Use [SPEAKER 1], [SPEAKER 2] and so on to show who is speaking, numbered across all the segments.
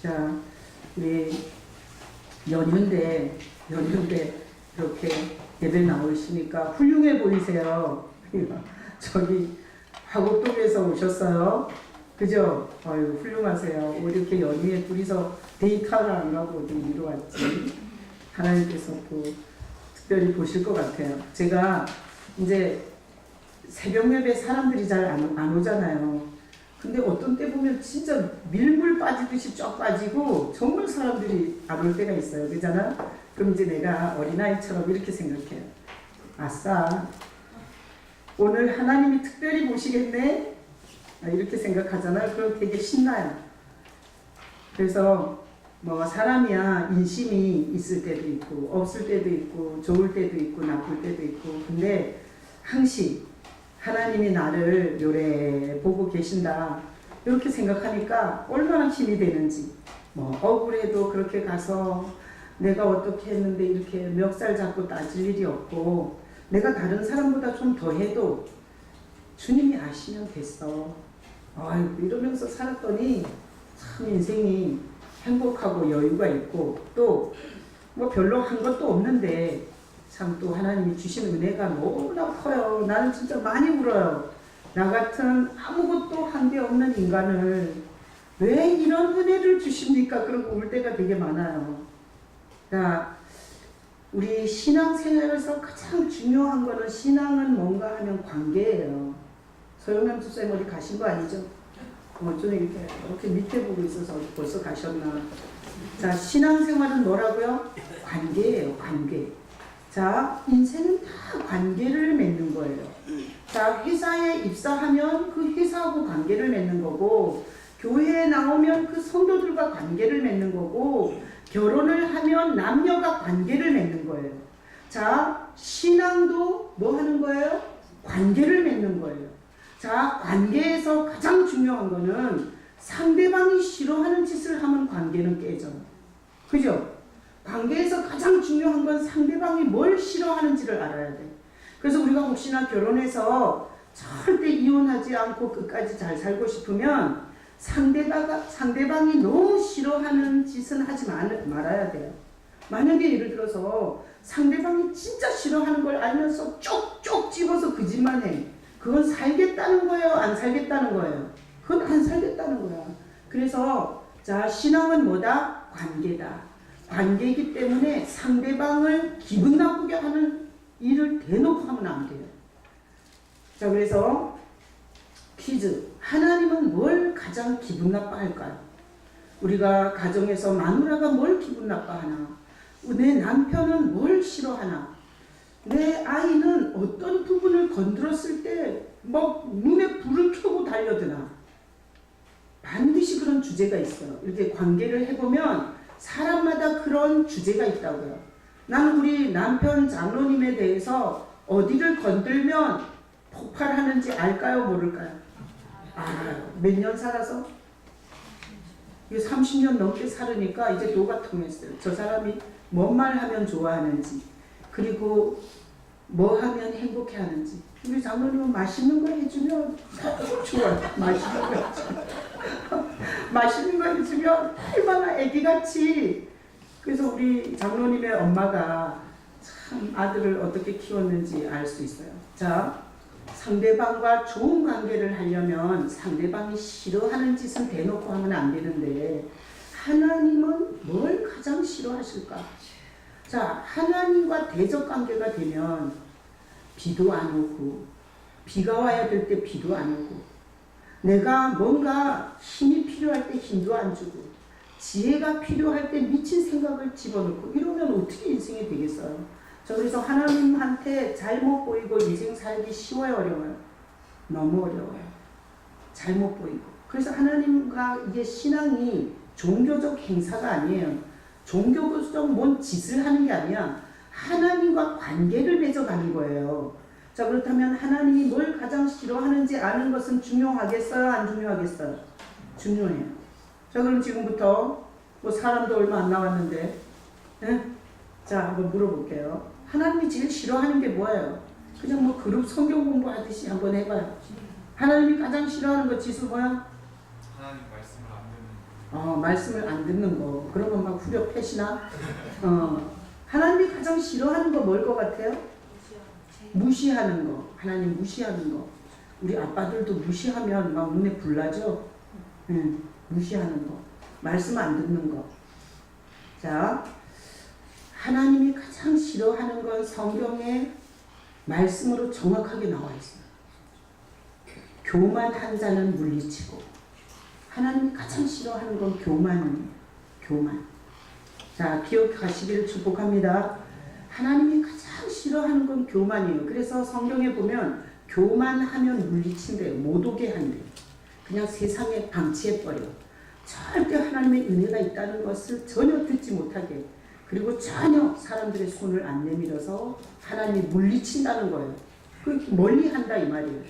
[SPEAKER 1] 자, 우리 연휴인데 이렇게 예배 나오시니까 훌륭해 보이세요. 저기 화곡동에서 오셨어요. 그죠? 아유, 훌륭하세요. 왜 이렇게 연휴에 둘이서 데이트하러 안 가고 어디 이리로 왔지? 하나님께서 또 특별히 보실 것 같아요. 제가 이제 새벽 예배 사람들이 잘 안 오잖아요. 근데 어떤 때 보면 진짜 밀물 빠지듯이 쫙 빠지고 정말 사람들이 안 올 때가 있어요. 그잖아? 그럼 이제 내가 어린아이처럼 이렇게 생각해요. 아싸, 오늘 하나님이 특별히 보시겠네? 이렇게 생각하잖아요. 그럼 되게 신나요. 그래서 뭐 사람이야 인심이 있을 때도 있고 없을 때도 있고 좋을 때도 있고 나쁠 때도 있고, 근데 항시 하나님이 나를 요래 보고 계신다 이렇게 생각하니까 얼마나 힘이 되는지. 뭐 억울해도 그렇게 가서 내가 어떻게 했는데 이렇게 멱살 잡고 따질 일이 없고, 내가 다른 사람보다 좀 더 해도 주님이 아시면 됐어. 아이고 이러면서 살았더니 참 인생이 행복하고 여유가 있고, 또 뭐 별로 한 것도 없는데 참 또 하나님이 주신 은혜가 너무나 커요. 나는 진짜 많이 울어요. 나 같은 아무것도 한 게 없는 인간을 왜 이런 은혜를 주십니까? 그러고 울 때가 되게 많아요. 그러니까 우리 신앙생활에서 가장 중요한 거는, 신앙은 뭔가 하면 관계예요. 서영남 집사님 어디 가신 거 아니죠? 좀 이렇게 밑에 보고 있어서 벌써 가셨나? 자, 신앙생활은 뭐라고요? 관계예요, 관계. 자, 인생은 다 관계를 맺는 거예요. 자, 회사에 입사하면 그 회사하고 관계를 맺는 거고, 교회에 나오면 그 성도들과 관계를 맺는 거고, 결혼을 하면 남녀가 관계를 맺는 거예요. 자, 신앙도 뭐 하는 거예요? 관계를 맺는 거예요. 자, 관계에서 가장 중요한 거는 상대방이 싫어하는 짓을 하면 관계는 깨져요. 그죠? 관계에서 가장 중요한 건 상대방이 뭘 싫어하는지를 알아야 돼. 그래서 우리가 혹시나 결혼해서 절대 이혼하지 않고 끝까지 잘 살고 싶으면 상대방이 너무 싫어하는 짓은 하지 말아야 돼요. 만약에 예를 들어서 상대방이 진짜 싫어하는 걸 알면서 쪽쪽 집어서 그 짓만 해. 그건 살겠다는 거예요? 안 살겠다는 거예요? 그건 안 살겠다는 거야. 그래서 자, 신앙은 뭐다? 관계다. 관계이기 때문에 상대방을 기분 나쁘게 하는 일을 대놓고 하면 안 돼요. 자, 그래서 퀴즈. 하나님은 뭘 가장 기분 나빠할까요? 우리가 가정에서 마누라가 뭘 기분 나빠하나? 내 남편은 뭘 싫어하나? 내 아이는 어떤 부분을 건드렸을 때 막 눈에 불을 켜고 달려드나? 반드시 그런 주제가 있어요. 이렇게 관계를 해보면 사람마다 그런 주제가 있다고요. 나는 우리 남편 장로님에 대해서 어디를 건들면 폭발하는지 알까요? 모를까요? 알아요. 몇 년 살아서? 30년 넘게 살으니까 이제 노가 통했어요. 저 사람이 뭔 말 하면 좋아하는지, 그리고 뭐 하면 행복해 하는지. 우리 장로님은 맛있는 거 해주면 좋아요. 맛있는 거 해주면. 맛있는 거 해주면 얼마나 애기같이. 그래서 우리 장로님의 엄마가 참 아들을 어떻게 키웠는지 알 수 있어요. 자, 상대방과 좋은 관계를 하려면 상대방이 싫어하는 짓은 대놓고 하면 안 되는데, 하나님은 뭘 가장 싫어하실까? 자, 하나님과 대적 관계가 되면 비도 안 오고, 비가 와야 될 때 비도 안 오고, 내가 뭔가 힘이 필요할 때 힘도 안 주고, 지혜가 필요할 때 미친 생각을 집어넣고, 이러면 어떻게 인생이 되겠어요? 저 그래서 하나님한테 잘못 보이고 인생 살기 쉬워요, 어려워요? 너무 어려워요. 잘못 보이고. 그래서 하나님과 이게 신앙이 종교적 행사가 아니에요. 종교적 뭔 짓을 하는 게 아니야. 하나님과 관계를 맺어가는 거예요. 자, 그렇다면 하나님이 뭘 가장 싫어하는지 아는 것은 중요하겠어요? 안 중요하겠어요? 중요해요. 자, 그럼 지금부터 뭐 사람도 얼마 안 남았는데, 자, 한번 물어볼게요. 하나님이 제일 싫어하는 게 뭐예요? 그냥 뭐 그룹 성경 공부하듯이 한번 해봐요. 하나님이 가장 싫어하는 거 지수 뭐야?
[SPEAKER 2] 하나님 말씀을 안 듣는.
[SPEAKER 1] 말씀을 안 듣는 거. 그러면 막 후려 패시나? 하나님이 가장 싫어하는 거 뭘 것 같아요? 무시하는 거. 하나님 무시하는 거. 우리 아빠들도 무시하면 막 눈에 불나죠? 무시하는 거. 말씀 안 듣는 거. 자, 하나님이 가장 싫어하는 건 성경에 말씀으로 정확하게 나와 있어요. 교만한 자는 물리치고. 하나님이 가장 싫어하는 건 교만이에요. 교만. 자, 기억하시기를 축복합니다. 하나님이 가장 싫어하는 건 교만이에요. 그래서 성경에 보면 교만하면 물리친대요. 못 오게 한대요. 그냥 세상에 방치해버려. 절대 하나님의 은혜가 있다는 것을 전혀 듣지 못하게, 그리고 전혀 사람들의 손을 안 내밀어서 하나님이 물리친다는 거예요. 그 멀리 한다 이 말이에요.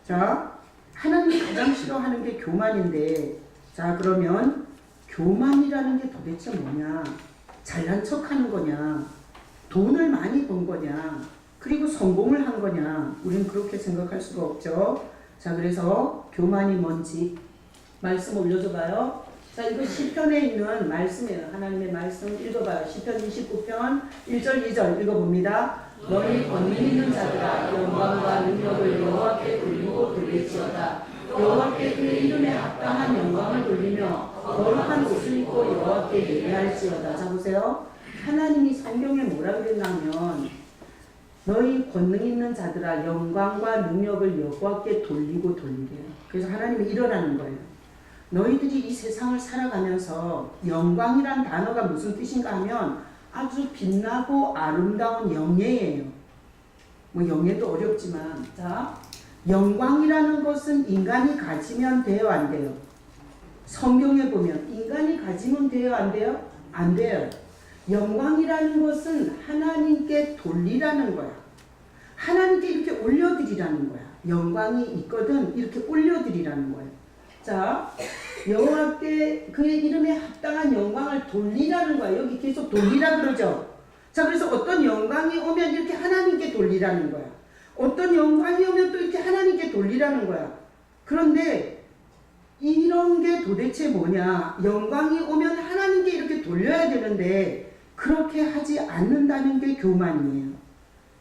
[SPEAKER 1] 자, 하나님이 가장 싫어하는 게 교만인데, 자, 그러면 교만이라는 게 도대체 뭐냐? 잘난 척하는 거냐? 돈을 많이 번 거냐? 그리고 성공을 한 거냐? 우리는 그렇게 생각할 수가 없죠. 자, 그래서 교만이 뭔지 말씀 올려줘 봐요. 자, 이거 시편에 있는 말씀이에요. 하나님의 말씀 읽어봐요. 시편 29편 1절 2절 읽어봅니다. 너희 권능 있는 자들아 영광과 능력을 여호와께 돌리고 돌릴지어다. 여호와께 그의 이름에 합당한 영광을 돌리며 거룩한 옷을 입고 여호와께 예배할지어다. 자, 보세요. 하나님이 성경에 뭐라 그랬냐면 너희 권능 있는 자들아 영광과 능력을 여호와께 돌리고 돌리래요. 그래서 하나님이 일어나는 거예요. 너희들이 이 세상을 살아가면서 영광이란 단어가 무슨 뜻인가 하면 아주 빛나고 아름다운 영예예요. 뭐 영예도 어렵지만, 자, 영광이라는 것은 인간이 가지면 돼요, 안 돼요? 성경에 보면 인간이 가지면 돼요, 안 돼요? 안 돼요. 영광이라는 것은 하나님께 돌리라는 거야. 하나님께 이렇게 올려드리라는 거야. 영광이 있거든 이렇게 올려드리라는 거예요. 자, 여호와께 그의 이름에 합당한 영광을 돌리라는 거야. 여기 계속 돌리라 그러죠. 자, 그래서 어떤 영광이 오면 이렇게 하나님께 돌리라는 거야. 어떤 영광이 오면 또 이렇게 하나님께 돌리라는 거야. 그런데 이런 게 도대체 뭐냐? 영광이 오면 하나님께 이렇게 돌려야 되는데 그렇게 하지 않는다는 게 교만이에요.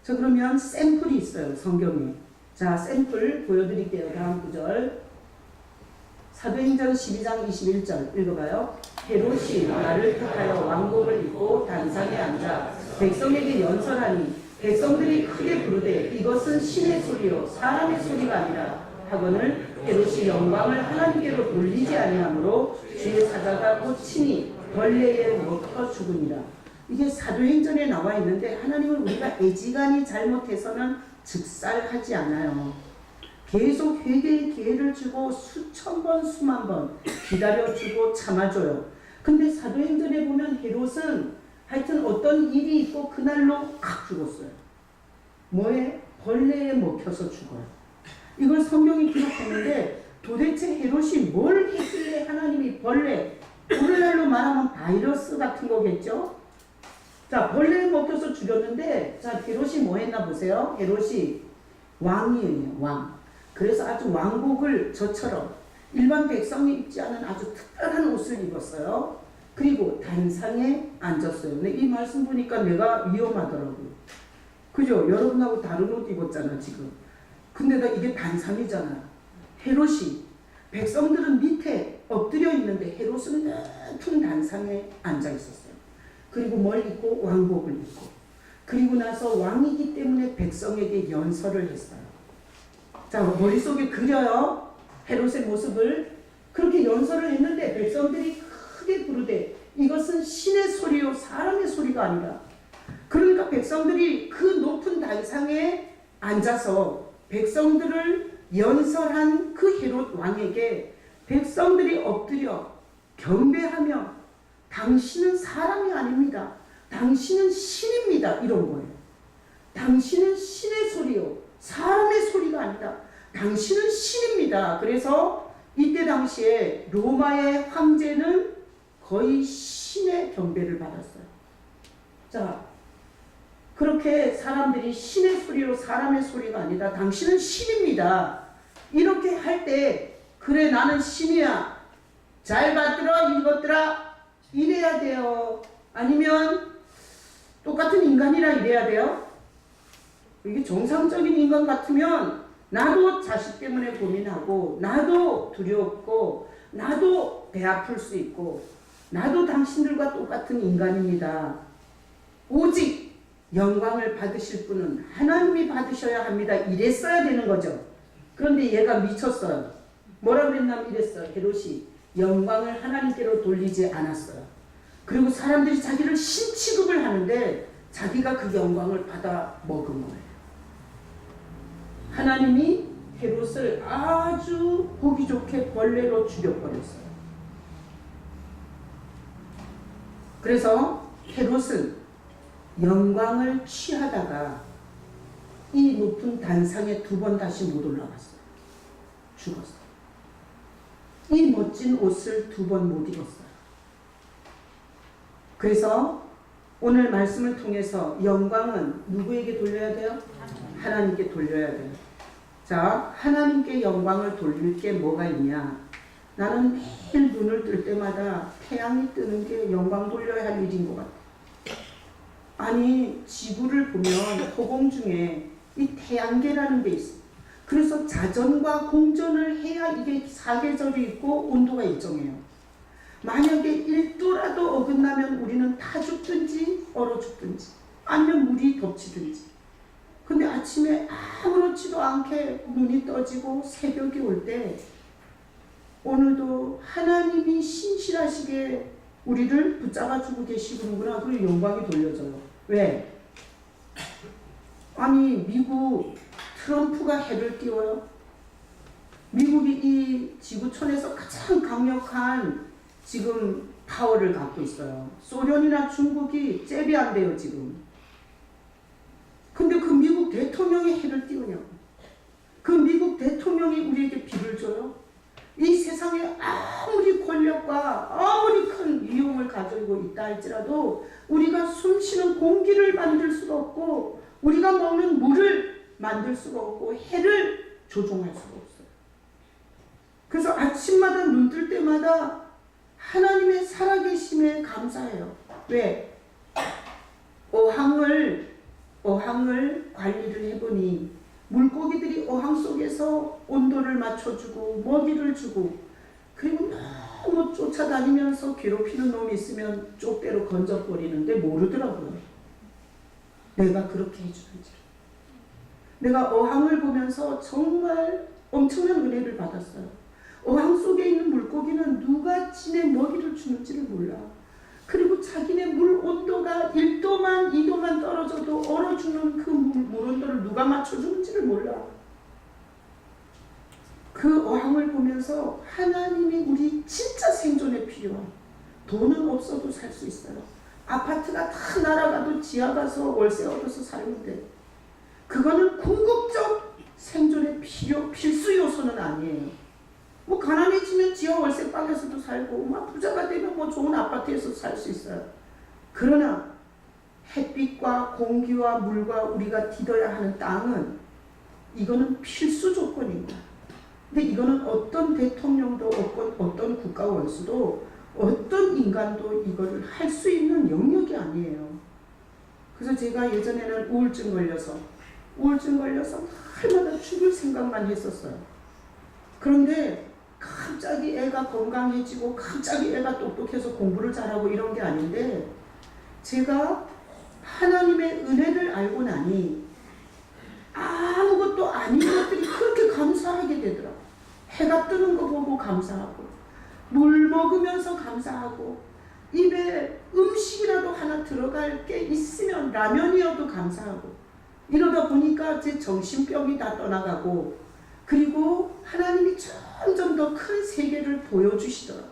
[SPEAKER 1] 자, 그러면 샘플이 있어요, 성경에. 자, 샘플 보여드릴게요. 다음 구절. 사도행전 12장 21절 읽어봐요. 헤롯이 나를 택하여 왕복을 입고 단상에 앉아 백성에게 연설하니 백성들이 크게 부르되 이것은 신의 소리요 사람의 소리가 아니라 하거늘 헤롯이 영광을 하나님께로 돌리지 아니하므로 주의 사자가 곧 친히 벌레에 먹혀 죽으니라. 이게 사도행전에 나와 있는데 하나님은 우리가 애지간히 잘못해서는 즉살하지 않아요. 계속 회개의 기회를 주고 수천 번 수만 번 기다려주고 참아줘요. 근데 사도행전에 보면 헤롯은 하여튼 어떤 일이 있고 그날로 칵 죽었어요. 뭐에? 벌레에 먹혀서 죽어요. 이걸 성경이 기록했는데 도대체 헤롯이 뭘 했길래 하나님이 벌레, 오늘날로 말하면 바이러스 같은 거겠죠? 자, 벌레에 먹혀서 죽였는데, 자, 헤롯이 뭐 했나 보세요. 헤롯이 왕이에요, 왕. 그래서 아주 왕복을 저처럼 일반 백성이 입지 않은 아주 특별한 옷을 입었어요. 그리고 단상에 앉았어요. 근데 이 말씀 보니까 내가 위험하더라고요. 그죠? 여러분하고 다른 옷 입었잖아, 지금. 근데 이게 단상이잖아. 헤롯이, 백성들은 밑에 엎드려 있는데 헤롯은 높은 단상에 앉아 있었어요. 그리고 뭘 입고? 왕복을 입고. 그리고 나서 왕이기 때문에 백성에게 연설을 했어요. 자, 머릿속에 그려요. 헤롯의 모습을. 그렇게 연설을 했는데 백성들이 크게 부르되 이것은 신의 소리요 사람의 소리가 아니라. 그러니까 백성들이 그 높은 단상에 앉아서 백성들을 연설한 그 헤롯 왕에게 백성들이 엎드려 경배하며 당신은 사람이 아닙니다. 당신은 신입니다. 이런 거예요. 당신은 신의 소리요 사람의 소리가 아니다. 당신은 신입니다. 그래서 이때 당시에 로마의 황제는 거의 신의 경배를 받았어요. 자, 그렇게 사람들이 신의 소리로 사람의 소리가 아니다. 당신은 신입니다. 이렇게 할 때 그래 나는 신이야. 잘 받들어 읽었더라 이래야 돼요. 아니면 똑같은 인간이라 이래야 돼요. 이게 정상적인 인간 같으면 나도 자식 때문에 고민하고 나도 두렵고 나도 배 아플 수 있고 나도 당신들과 똑같은 인간입니다. 오직 영광을 받으실 분은 하나님이 받으셔야 합니다. 이랬어야 되는 거죠. 그런데 얘가 미쳤어요. 뭐라 그랬냐면 이랬어요. 헤롯이 영광을 하나님께로 돌리지 않았어요. 그리고 사람들이 자기를 신 취급을 하는데 자기가 그 영광을 받아 먹은 거예요. 하나님이 헤롯을 아주 보기 좋게 벌레로 죽여버렸어요. 그래서 헤롯은 영광을 취하다가 이 높은 단상에 2번 다시 못 올라갔어요. 죽었어요. 이 멋진 옷을 2번 못 입었어요. 그래서 오늘 말씀을 통해서 영광은 누구에게 돌려야 돼요? 하나님께 돌려야 돼요. 자, 하나님께 영광을 돌릴 게 뭐가 있냐? 나는 매일 눈을 뜰 때마다 태양이 뜨는 게 영광 돌려야 할 일인 것 같아요. 아니, 지구를 보면 허공 중에 이 태양계라는 게 있어요. 그래서 자전과 공전을 해야 이게 사계절이 있고 온도가 일정해요. 만약에 1도라도 어긋나면 우리는 타 죽든지 얼어 죽든지 아니면 물이 덮치든지. 근데 아침에 아무렇지도 않게 눈이 떠지고 새벽이 올 때 오늘도 하나님이 신실하시게 우리를 붙잡아주고 계시는구나. 그리고 영광이 돌려져요. 왜? 아니, 미국 트럼프가 해를 띄워요. 미국이 이 지구촌에서 가장 강력한 지금 파워를 갖고 있어요. 소련이나 중국이 잽이 안 돼요, 지금. 근데 그 미국 대통령이 해를 띄우냐고. 그 미국 대통령이 우리에게 비를 줘요. 이 세상에 아무리 권력과 아무리 큰 위용을 가지고 있다 할지라도 우리가 숨쉬는 공기를 만들 수가 없고 우리가 먹는 물을 만들 수가 없고 해를 조종할 수가 없어요. 그래서 아침마다 눈 뜰 때마다 하나님의 살아계심에 감사해요. 왜? 어항을 관리를 해보니 물고기들이 어항 속에서 온도를 맞춰주고 먹이를 주고 그리고 너무 쫓아다니면서 괴롭히는 놈이 있으면 쪽대로 건져버리는데 모르더라고요. 내가 그렇게 해주는지. 내가 어항을 보면서 정말 엄청난 은혜를 받았어요. 어항 속에 있는 물고기는 누가 지네 먹이를 주는지를 몰라. 그리고 자기네 물 온도가 1도만 2도만 떨어져도 얼어 죽는 그 물 온도를 누가 맞춰주는지를 몰라. 그 어항을 보면서 하나님이 우리 진짜 생존에 필요한, 돈은 없어도 살 수 있어요. 아파트가 다 날아가도 지하 가서 월세 얻어서 살면 돼. 그거는 궁극적 생존의 필수 요소는 아니에요. 뭐 가난해지면 지하 월세방에서도 살고 막 부자가 되면 뭐 좋은 아파트에서 살 수 있어요. 그러나 햇빛과 공기와 물과 우리가 디뎌야 하는 땅은 이거는 필수 조건인 거야. 근데 이거는 어떤 대통령도 어떤 국가 원수도 어떤 인간도 이거를 할 수 있는 영역이 아니에요. 그래서 제가 예전에는 우울증 걸려서 날마다 죽을 생각만 했었어요. 그런데 갑자기 애가 건강해지고 갑자기 애가 똑똑해서 공부를 잘하고 이런 게 아닌데 제가 하나님의 은혜를 알고 나니 아무것도 아닌 것들이 그렇게 감사하게 되더라고요. 해가 뜨는 거 보고 감사하고 물 먹으면서 감사하고 입에 음식이라도 하나 들어갈 게 있으면 라면이어도 감사하고 이러다 보니까 제 정신병이 다 떠나가고 그리고 하나님이 점점 더 큰 세계를 보여주시더라고요.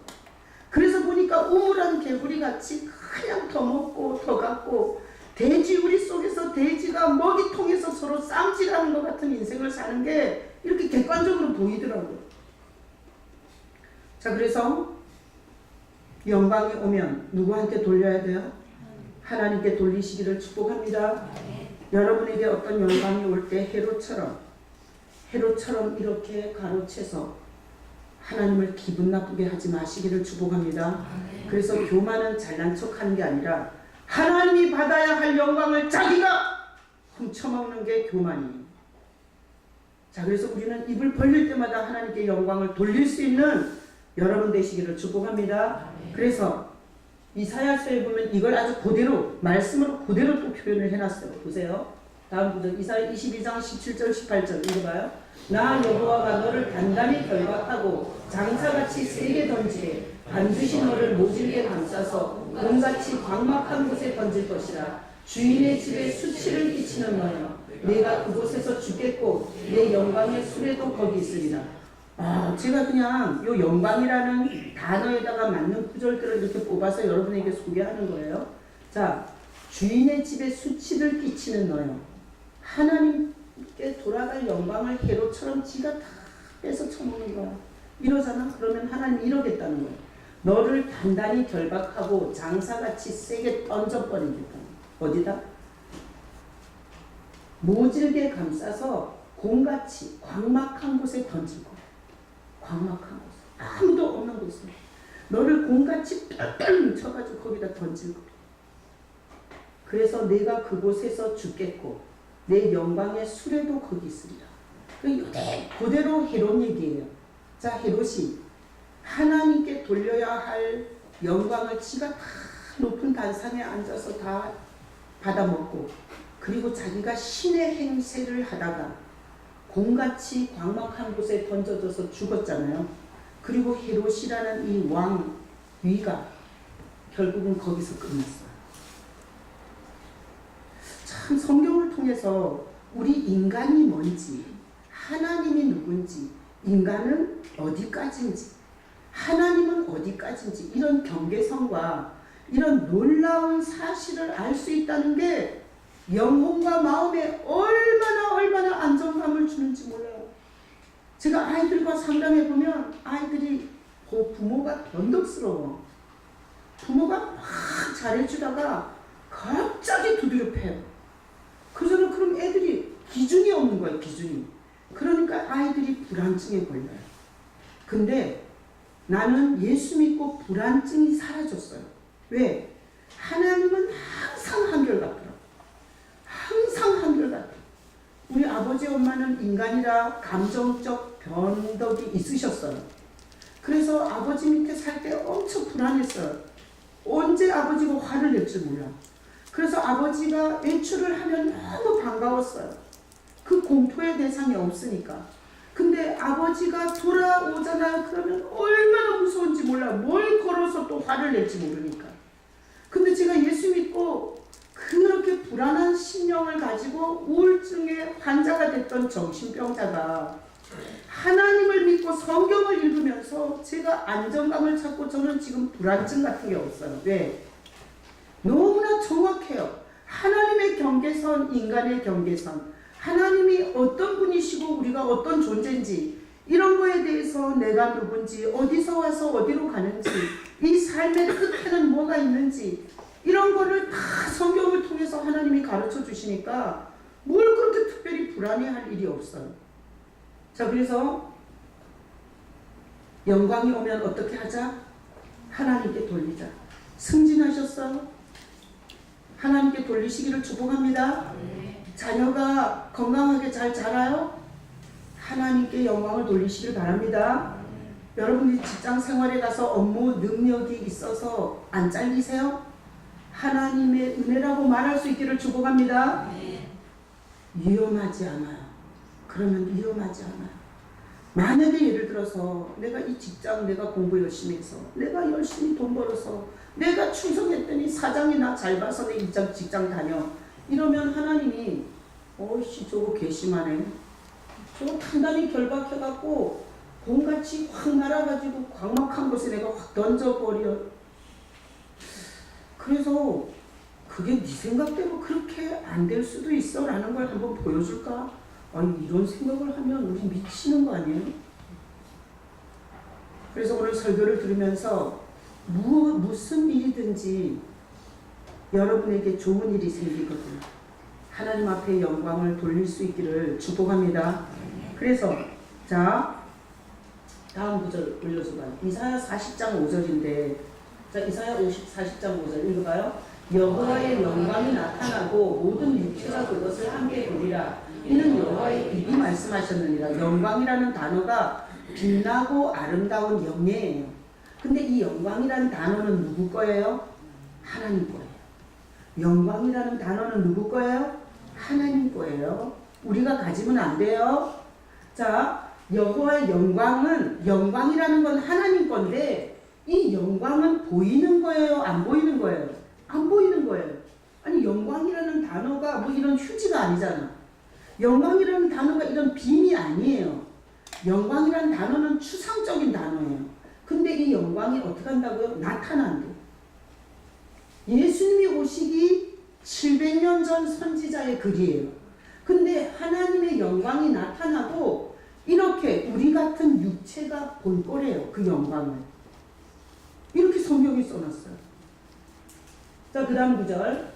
[SPEAKER 1] 그래서 보니까 우물한 개구리같이 그냥 더 먹고 더 갖고 돼지우리 속에서 돼지가 먹이통에서 서로 쌈질하는 것 같은 인생을 사는 게 이렇게 객관적으로 보이더라고요. 자, 그래서 영광이 오면 누구한테 돌려야 돼요? 하나님께 돌리시기를 축복합니다. 여러분에게 어떤 영광이 올 때 헤롯처럼 이렇게 가로채서 하나님을 기분 나쁘게 하지 마시기를 축복합니다. 그래서 교만은 잘난 척하는 게 아니라 하나님이 받아야 할 영광을 자기가 훔쳐먹는 게 교만이에요. 자, 그래서 우리는 입을 벌릴 때마다 하나님께 영광을 돌릴 수 있는 여러분 되시기를 축복합니다. 그래서 이사야서에 보면 이걸 아주 그대로 말씀으로 그대로 또 표현을 해놨어요. 보세요. 다음 구절 이사야 22장 17절 18절 읽어봐요. 나 여호와가 너를 단단히 결박하고 장사같이 세게 던지게 반드시 너를 모질게 감싸서 몸같이 광막한 곳에 던질 것이라. 주인의 집에 수치를 끼치는 너여 내가 그곳에서 죽겠고 내 영광의 수레도 거기 있으리라. 제가 그냥 요 영광이라는 단어에다가 맞는 구절들을 이렇게 뽑아서 여러분에게 소개하는 거예요. 자, 주인의 집에 수치를 끼치는 너요. 하나님께 돌아갈 영광을 해로처럼 지가 다 뺏어 쳐먹는 거야. 이러잖아? 그러면 하나님이 이러겠다는 거야. 너를 단단히 결박하고 장사같이 세게 던져버리겠다. 어디다? 모질게 감싸서 공같이 광막한 곳에 던질 거야. 광막한 곳, 아무도 없는 곳에 너를 공같이 뿅뿅 쳐가지고 거기다 던질 거야. 그래서 내가 그곳에서 죽겠고 내 영광의 수레도 거기 있으리라. 그대로 헤롯 얘기예요. 자, 헤롯이 하나님께 돌려야 할 영광을 지가 다 높은 단상에 앉아서 다 받아먹고, 그리고 자기가 신의 행세를 하다가 공같이 광막한 곳에 던져져서 죽었잖아요. 그리고 헤롯이라는 이 왕 위가 결국은 거기서 끝났어요. 참 성경을 통해서 우리 인간이 뭔지, 하나님이 누군지, 인간은 어디까지인지, 하나님은 어디까지인지, 이런 경계선과 이런 놀라운 사실을 알 수 있다는 게 영혼과 마음에 얼마나 안정감을 주는지 몰라요. 제가 아이들과 상담해보면 아이들이 부모가 변덕스러워. 부모가 막 잘해주다가 갑자기 두드려 패요. 그럼 애들이 기준이 없는 거예요. 기준이. 그러니까 아이들이 불안증에 걸려요. 근데 나는 예수 믿고 불안증이 사라졌어요. 왜? 하나님은 항상 한결같더라고요. 항상 한결같아. 우리 아버지 엄마는 인간이라 감정적 변덕이 있으셨어요. 그래서 아버지 밑에 살 때 엄청 불안했어요. 언제 아버지가 화를 낼지 몰라. 그래서 아버지가 외출을 하면 너무 반가웠어요. 그 공포의 대상이 없으니까. 근데 아버지가 돌아오잖아요. 그러면 얼마나 무서운지 몰라. 뭘 걸어서 또 화를 낼지 모르니까. 근데 제가 예수 믿고 그렇게 불안한 심령을 가지고 우울증의 환자가 됐던 정신병자가 하나님을 믿고 성경을 읽으면서 제가 안정감을 찾고, 저는 지금 불안증 같은 게 없어요. 왜? 너무나 정확해요. 하나님의 경계선, 인간의 경계선, 하나님이 어떤 분이시고 우리가 어떤 존재인지, 이런 거에 대해서 내가 누군지, 어디서 와서 어디로 가는지, 이 삶의 끝에는 뭐가 있는지, 이런 거를 다 성경을 통해서 하나님이 가르쳐 주시니까 뭘 그렇게 특별히 불안해할 일이 없어요. 자, 그래서 영광이 오면 어떻게 하자? 하나님께 돌리자. 승진하셨어요? 하나님께 돌리시기를 축복합니다. 자녀가 건강하게 잘 자라요? 하나님께 영광을 돌리시길 바랍니다. 여러분이 직장 생활에 가서 업무 능력이 있어서 안 잘리세요? 하나님의 은혜라고 말할 수 있기를 축복합니다. 위험하지 않아요. 그러면 위험하지 않아요. 만약에 예를 들어서 내가 이 직장, 내가 공부 열심히 해서, 내가 열심히 돈 벌어서, 내가 충성했더니 사장이 나 잘 봐서 내 직장 다녀, 이러면 하나님이 어이씨 저거 괘씸하네, 저거 단단히 결박해갖고 공같이 확 날아가지고 광막한 곳에 내가 확 던져버려. 그래서 그게 네 생각대로 그렇게 안 될 수도 있어 라는 걸 한번 보여줄까? 아니, 이런 생각을 하면 우리 미치는 거 아니에요? 그래서 오늘 설교를 들으면서 무슨 일이든지 여러분에게 좋은 일이 생기거든요. 하나님 앞에 영광을 돌릴 수 있기를 축복합니다. 그래서 자, 다음 구절 올려줘봐요. 이사야 40장 5절인데, 자, 이사야 40장 5절 읽어봐요. 여호와의 영광이 나타나고 모든 육체가 그것을 함께 보리라. 이는 여호와의 입이 말씀하셨느니라. 영광이라는 단어가 빛나고 아름다운 영예예요. 근데 이 영광이라는 단어는 누구 거예요? 하나님 거예요. 영광이라는 단어는 누구 거예요? 하나님 거예요. 우리가 가지면 안 돼요. 자, 여호와의 영광이라는 건 하나님 건데 이 영광은 보이는 거예요? 안 보이는 거예요? 안 보이는 거예요. 아니, 영광이라는 단어가 뭐 이런 휴지가 아니잖아. 영광이라는 단어가 이런 빔이 아니에요. 영광이라는 단어는 추상적인 단어예요. 근데 이 영광이 어떻게 한다고요? 나타난대요. 예수님이 오시기 700년 전 선지자의 글이에요. 근데 하나님의 영광이 나타나도 이렇게 우리 같은 육체가 볼 거래요. 그 영광을. 이렇게 성경이 써놨어요. 자, 그 다음 구절.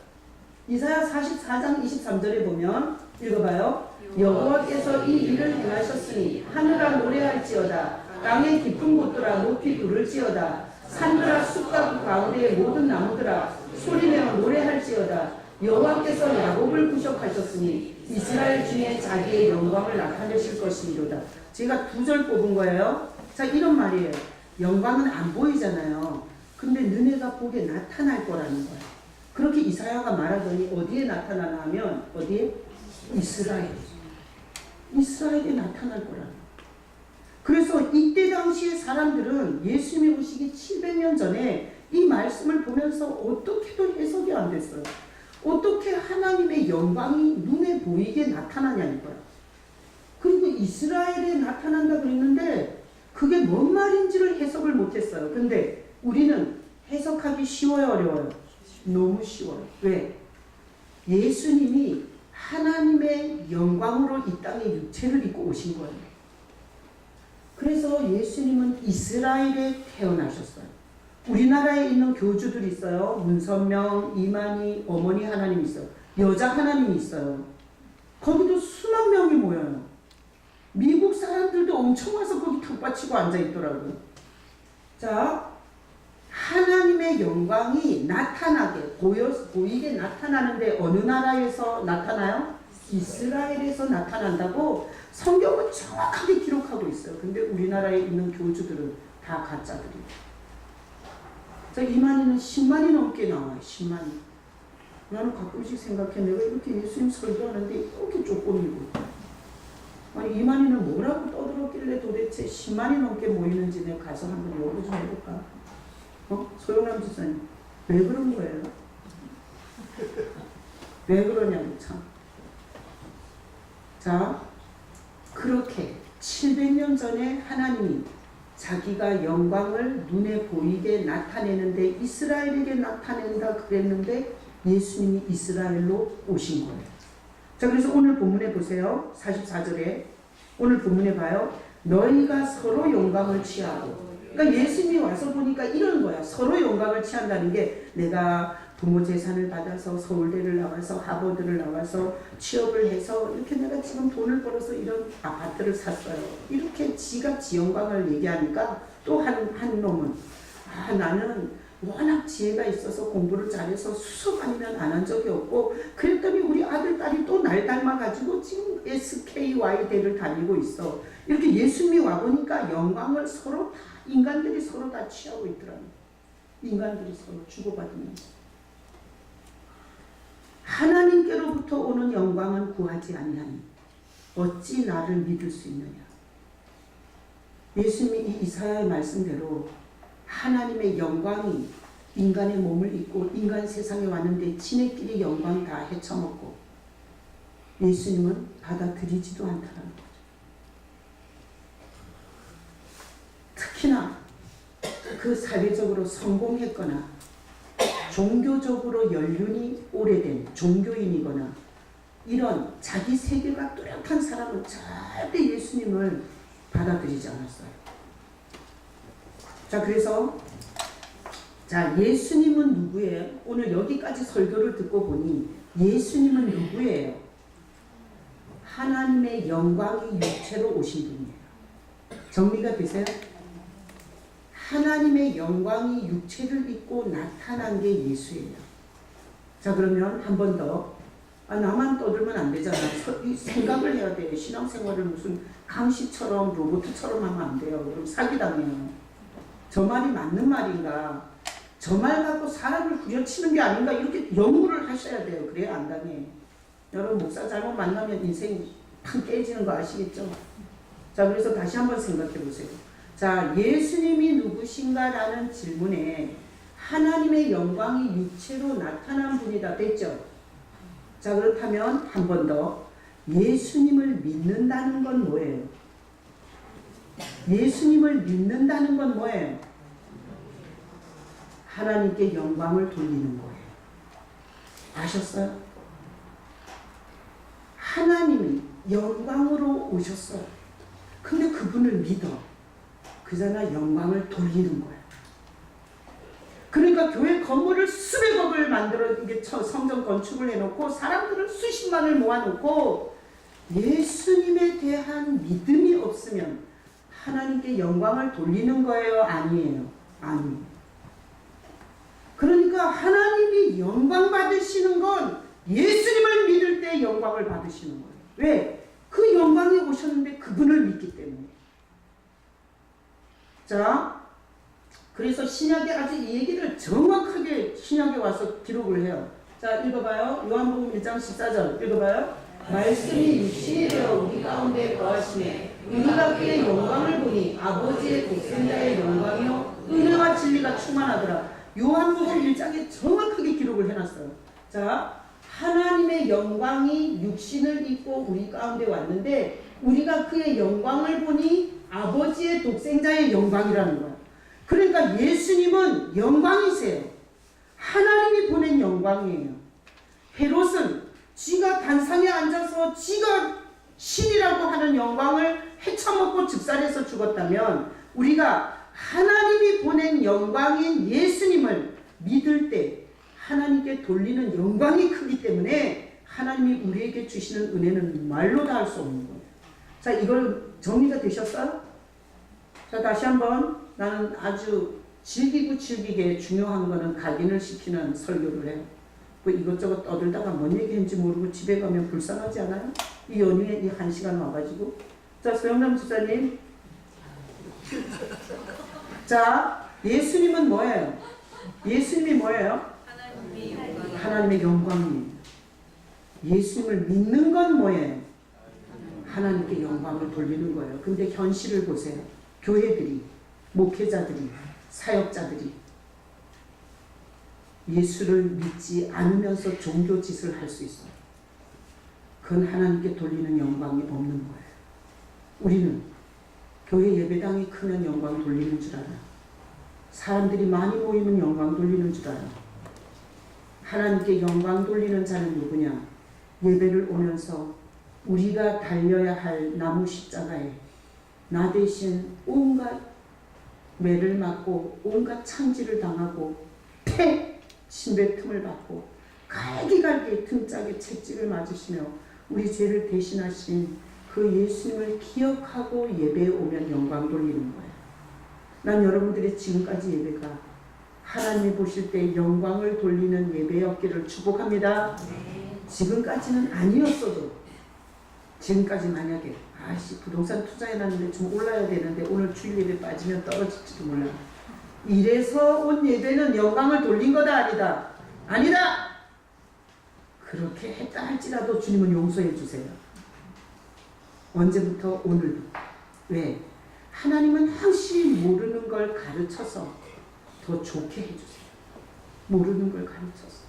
[SPEAKER 1] 이사야 44장 23절에 보면 읽어봐요. 여호와께서 이 일을 행하셨으니 하늘아 노래할지어다. 땅의 깊은 곳들아 높이 부를지어다. 산들아 숲과 그 가운데의 모든 나무들아 소리내어 노래할지어다. 여호와께서 야곱을 구속하셨으니 이스라엘 중에 자기의 영광을 나타내실 것이로다. 제가 2절 뽑은 거예요. 자, 이런 말이에요. 영광은 안 보이잖아요. 근데 너네가 보게 나타날 거라는 거예요. 그렇게 이사야가 말하더니 어디에 나타나나 하면 어디에? 이스라엘. 이스라엘에 나타날 거라는 거예요. 그래서 이때 당시의 사람들은 예수님이 오시기 700년 전에 이 말씀을 보면서 어떻게도 해석이 안 됐어요. 어떻게 하나님의 영광이 눈에 보이게 나타나냐는 거야. 그리고 이스라엘에 나타난다 그랬는데 그게 뭔 말인지를 해석을 못했어요. 근데 우리는 해석하기 쉬워요, 어려워요? 너무 쉬워요. 왜? 예수님이 하나님의 영광으로 이 땅에 육체를 입고 오신 거예요. 그래서 예수님은 이스라엘에 태어나셨어요. 우리나라에 있는 교주들이 있어요. 문선명, 이만희, 어머니 하나님이 있어요. 여자 하나님이 있어요. 거기도 수만 명이 모여요. 미국 사람들도 엄청 와서 거기 턱받치고 앉아있더라고요. 자, 하나님의 영광이 나타나게, 보이게 나타나는데 어느 나라에서 나타나요? 이스라엘에서 나타난다고 성경은 정확하게 기록하고 있어요. 근데 우리나라에 있는 교주들은 다 가짜들이에요. 자, 이만희는 10만이 넘게 나와요. 10만이. 나는 가끔씩 생각해. 내가 이렇게 예수님 설교하는데 이렇게 쪼꼬미고. 아니, 이만희는 뭐라고 떠들었길래 도대체 10만이 넘게 모이는지 내가 가서 한번 연구 좀 해볼까? 소영남 지사님. 왜 그런 거예요? 왜 그러냐고 참. 자, 그렇게 700년 전에 하나님이 자기가 영광을 눈에 보이게 나타내는데 이스라엘에게 나타낸다 그랬는데 예수님이 이스라엘로 오신 거예요. 자, 그래서 오늘 본문에 보세요. 44절에 오늘 본문에 봐요. 너희가 서로 영광을 취하고. 그러니까 예수님이 와서 보니까 이런 거야. 서로 영광을 취한다는 게 내가 부모 재산을 받아서 서울대를 나와서 하버드를 나와서 취업을 해서 이렇게 내가 지금 돈을 벌어서 이런 아파트를 샀어요. 이렇게 지가 지 영광을 얘기하니까 또 한 놈은 나는 워낙 지혜가 있어서 공부를 잘해서 수석 아니면 안 한 적이 없고 그랬더니 우리 아들 딸이 또 날 닮아가지고 지금 SKY대를 다니고 있어. 이렇게 예수님이 와보니까 영광을 서로 다 인간들이 서로 다 취하고 있더라고요. 인간들이 서로 주고받으면서. 하나님께로부터 오는 영광은 구하지 아니하니 어찌 나를 믿을 수 있느냐. 예수님이 이 이사야의 말씀대로 하나님의 영광이 인간의 몸을 입고 인간 세상에 왔는데 지네끼리 영광 다 헤쳐먹고 예수님은 받아들이지도 않다는 거죠. 특히나 그 사회적으로 성공했거나 종교적으로 연륜이 오래된 종교인이거나 이런 자기 세계가 뚜렷한 사람은 절대 예수님을 받아들이지 않았어요. 자, 그래서 자, 예수님은 누구예요? 오늘 여기까지 설교를 듣고 보니 예수님은 누구예요? 하나님의 영광이 육체로 오신 분이에요. 정리가 되세요? 하나님의 영광이 육체를 입고 나타난 게 예수예요. 자, 그러면 한 번 더. 나만 떠들면 안 되잖아. 생각을 해야 돼. 신앙생활을 무슨 강시처럼 로봇처럼 하면 안 돼요. 그럼 사기당해요. 저 말이 맞는 말인가? 저 말 갖고 사람을 후려치는 게 아닌가? 이렇게 연구를 하셔야 돼요. 그래야 안 당해. 여러분, 목사 잘못 만나면 인생 팡 깨지는 거 아시겠죠? 자, 그래서 다시 한번 생각해 보세요. 자, 예수님이 누구신가라는 질문에 하나님의 영광이 육체로 나타난 분이다. 됐죠? 자, 그렇다면 한 번 더. 예수님을 믿는다는 건 뭐예요? 예수님을 믿는다는 건 뭐예요? 하나님께 영광을 돌리는 거예요. 아셨어요? 하나님이 영광으로 오셨어요. 근데 그분을 믿어. 그잖아, 영광을 돌리는 거야. 그러니까 교회 건물을 수백억을 만들어 이게 성전 건축을 해놓고 사람들을 수십만을 모아놓고 예수님에 대한 믿음이 없으면 하나님께 영광을 돌리는 거예요? 아니에요? 아니에요. 그러니까 하나님이 영광 받으시는 건 예수님을 믿을 때 영광을 받으시는 거예요. 왜? 그 영광이 오셨는데 그분을 믿기 때문에. 자, 그래서 신약에 아주 이 얘기를 정확하게 신약에 와서 기록을 해요. 자, 읽어봐요. 요한복음 1장 14절 읽어봐요. 말씀이 육신이 되어 우리 가운데 거하시네 우리가 그의 영광을 보니 아버지의 독생자의 영광이요 은혜와 진리가 충만하더라. 요한복음 1장에 정확하게 기록을 해놨어요. 자, 하나님의 영광이 육신을 입고 우리 가운데 왔는데 우리가 그의 영광을 보니 아버지의 독생자의 영광이라는 거야. 그러니까 예수님은 영광이세요. 하나님이 보낸 영광이에요. 헤롯은 지가 단상에 앉아서 지가 신이라고 하는 영광을 헤쳐먹고 즉살해서 죽었다면 우리가 하나님이 보낸 영광인 예수님을 믿을 때 하나님께 돌리는 영광이 크기 때문에 하나님이 우리에게 주시는 은혜는 말로 다 할 수 없는 거예요. 자, 이걸 정리가 되셨어요? 자, 다시 한번 나는 아주 즐기게 중요한 거는 각인을 시키는 설교를 해요. 그 이것저것 떠들다가 뭔 얘기했는지 모르고 집에 가면 불쌍하지 않아요? 이 연휴에 이 한 시간 와가지고. 자, 소영남 집사님. 자, 예수님은 뭐예요? 예수님이 뭐예요? 하나님의 영광이에요. 예수님을 믿는 건 뭐예요? 하나님께 영광을 돌리는 거예요. 근데 현실을 보세요. 교회들이, 목회자들이, 사역자들이 예수를 믿지 않으면서 종교 짓을 할 수 있어요. 그건 하나님께 돌리는 영광이 없는 거예요. 우리는 교회 예배당이 크면 영광 돌리는 줄 알아요. 사람들이 많이 모이면 영광 돌리는 줄 알아요. 하나님께 영광 돌리는 자는 누구냐? 예배를 오면서 우리가 달려야 할 나무 십자가에 나 대신 온갖 매를 맞고 온갖 창질을 당하고 침뱉음을 받고 갈기갈기 틈짝에 채찍을 맞으시며 우리 죄를 대신하신 그 예수님을 기억하고 예배에 오면 영광 돌리는 거예요. 난 여러분들의 지금까지 예배가 하나님이 보실 때 영광을 돌리는 예배였기를 축복합니다. 지금까지는 아니었어도 지금까지 만약에 부동산 투자해놨는데 좀 올라야 되는데 오늘 주일 예배 빠지면 떨어질지도 몰라. 이래서 온 예배는 영광을 돌린 거다 아니다? 아니다! 그렇게 했다 할지라도 주님은 용서해 주세요. 언제부터? 오늘부터. 왜? 하나님은 항상 모르는 걸 가르쳐서 더 좋게 해주세요. 모르는 걸 가르쳐서.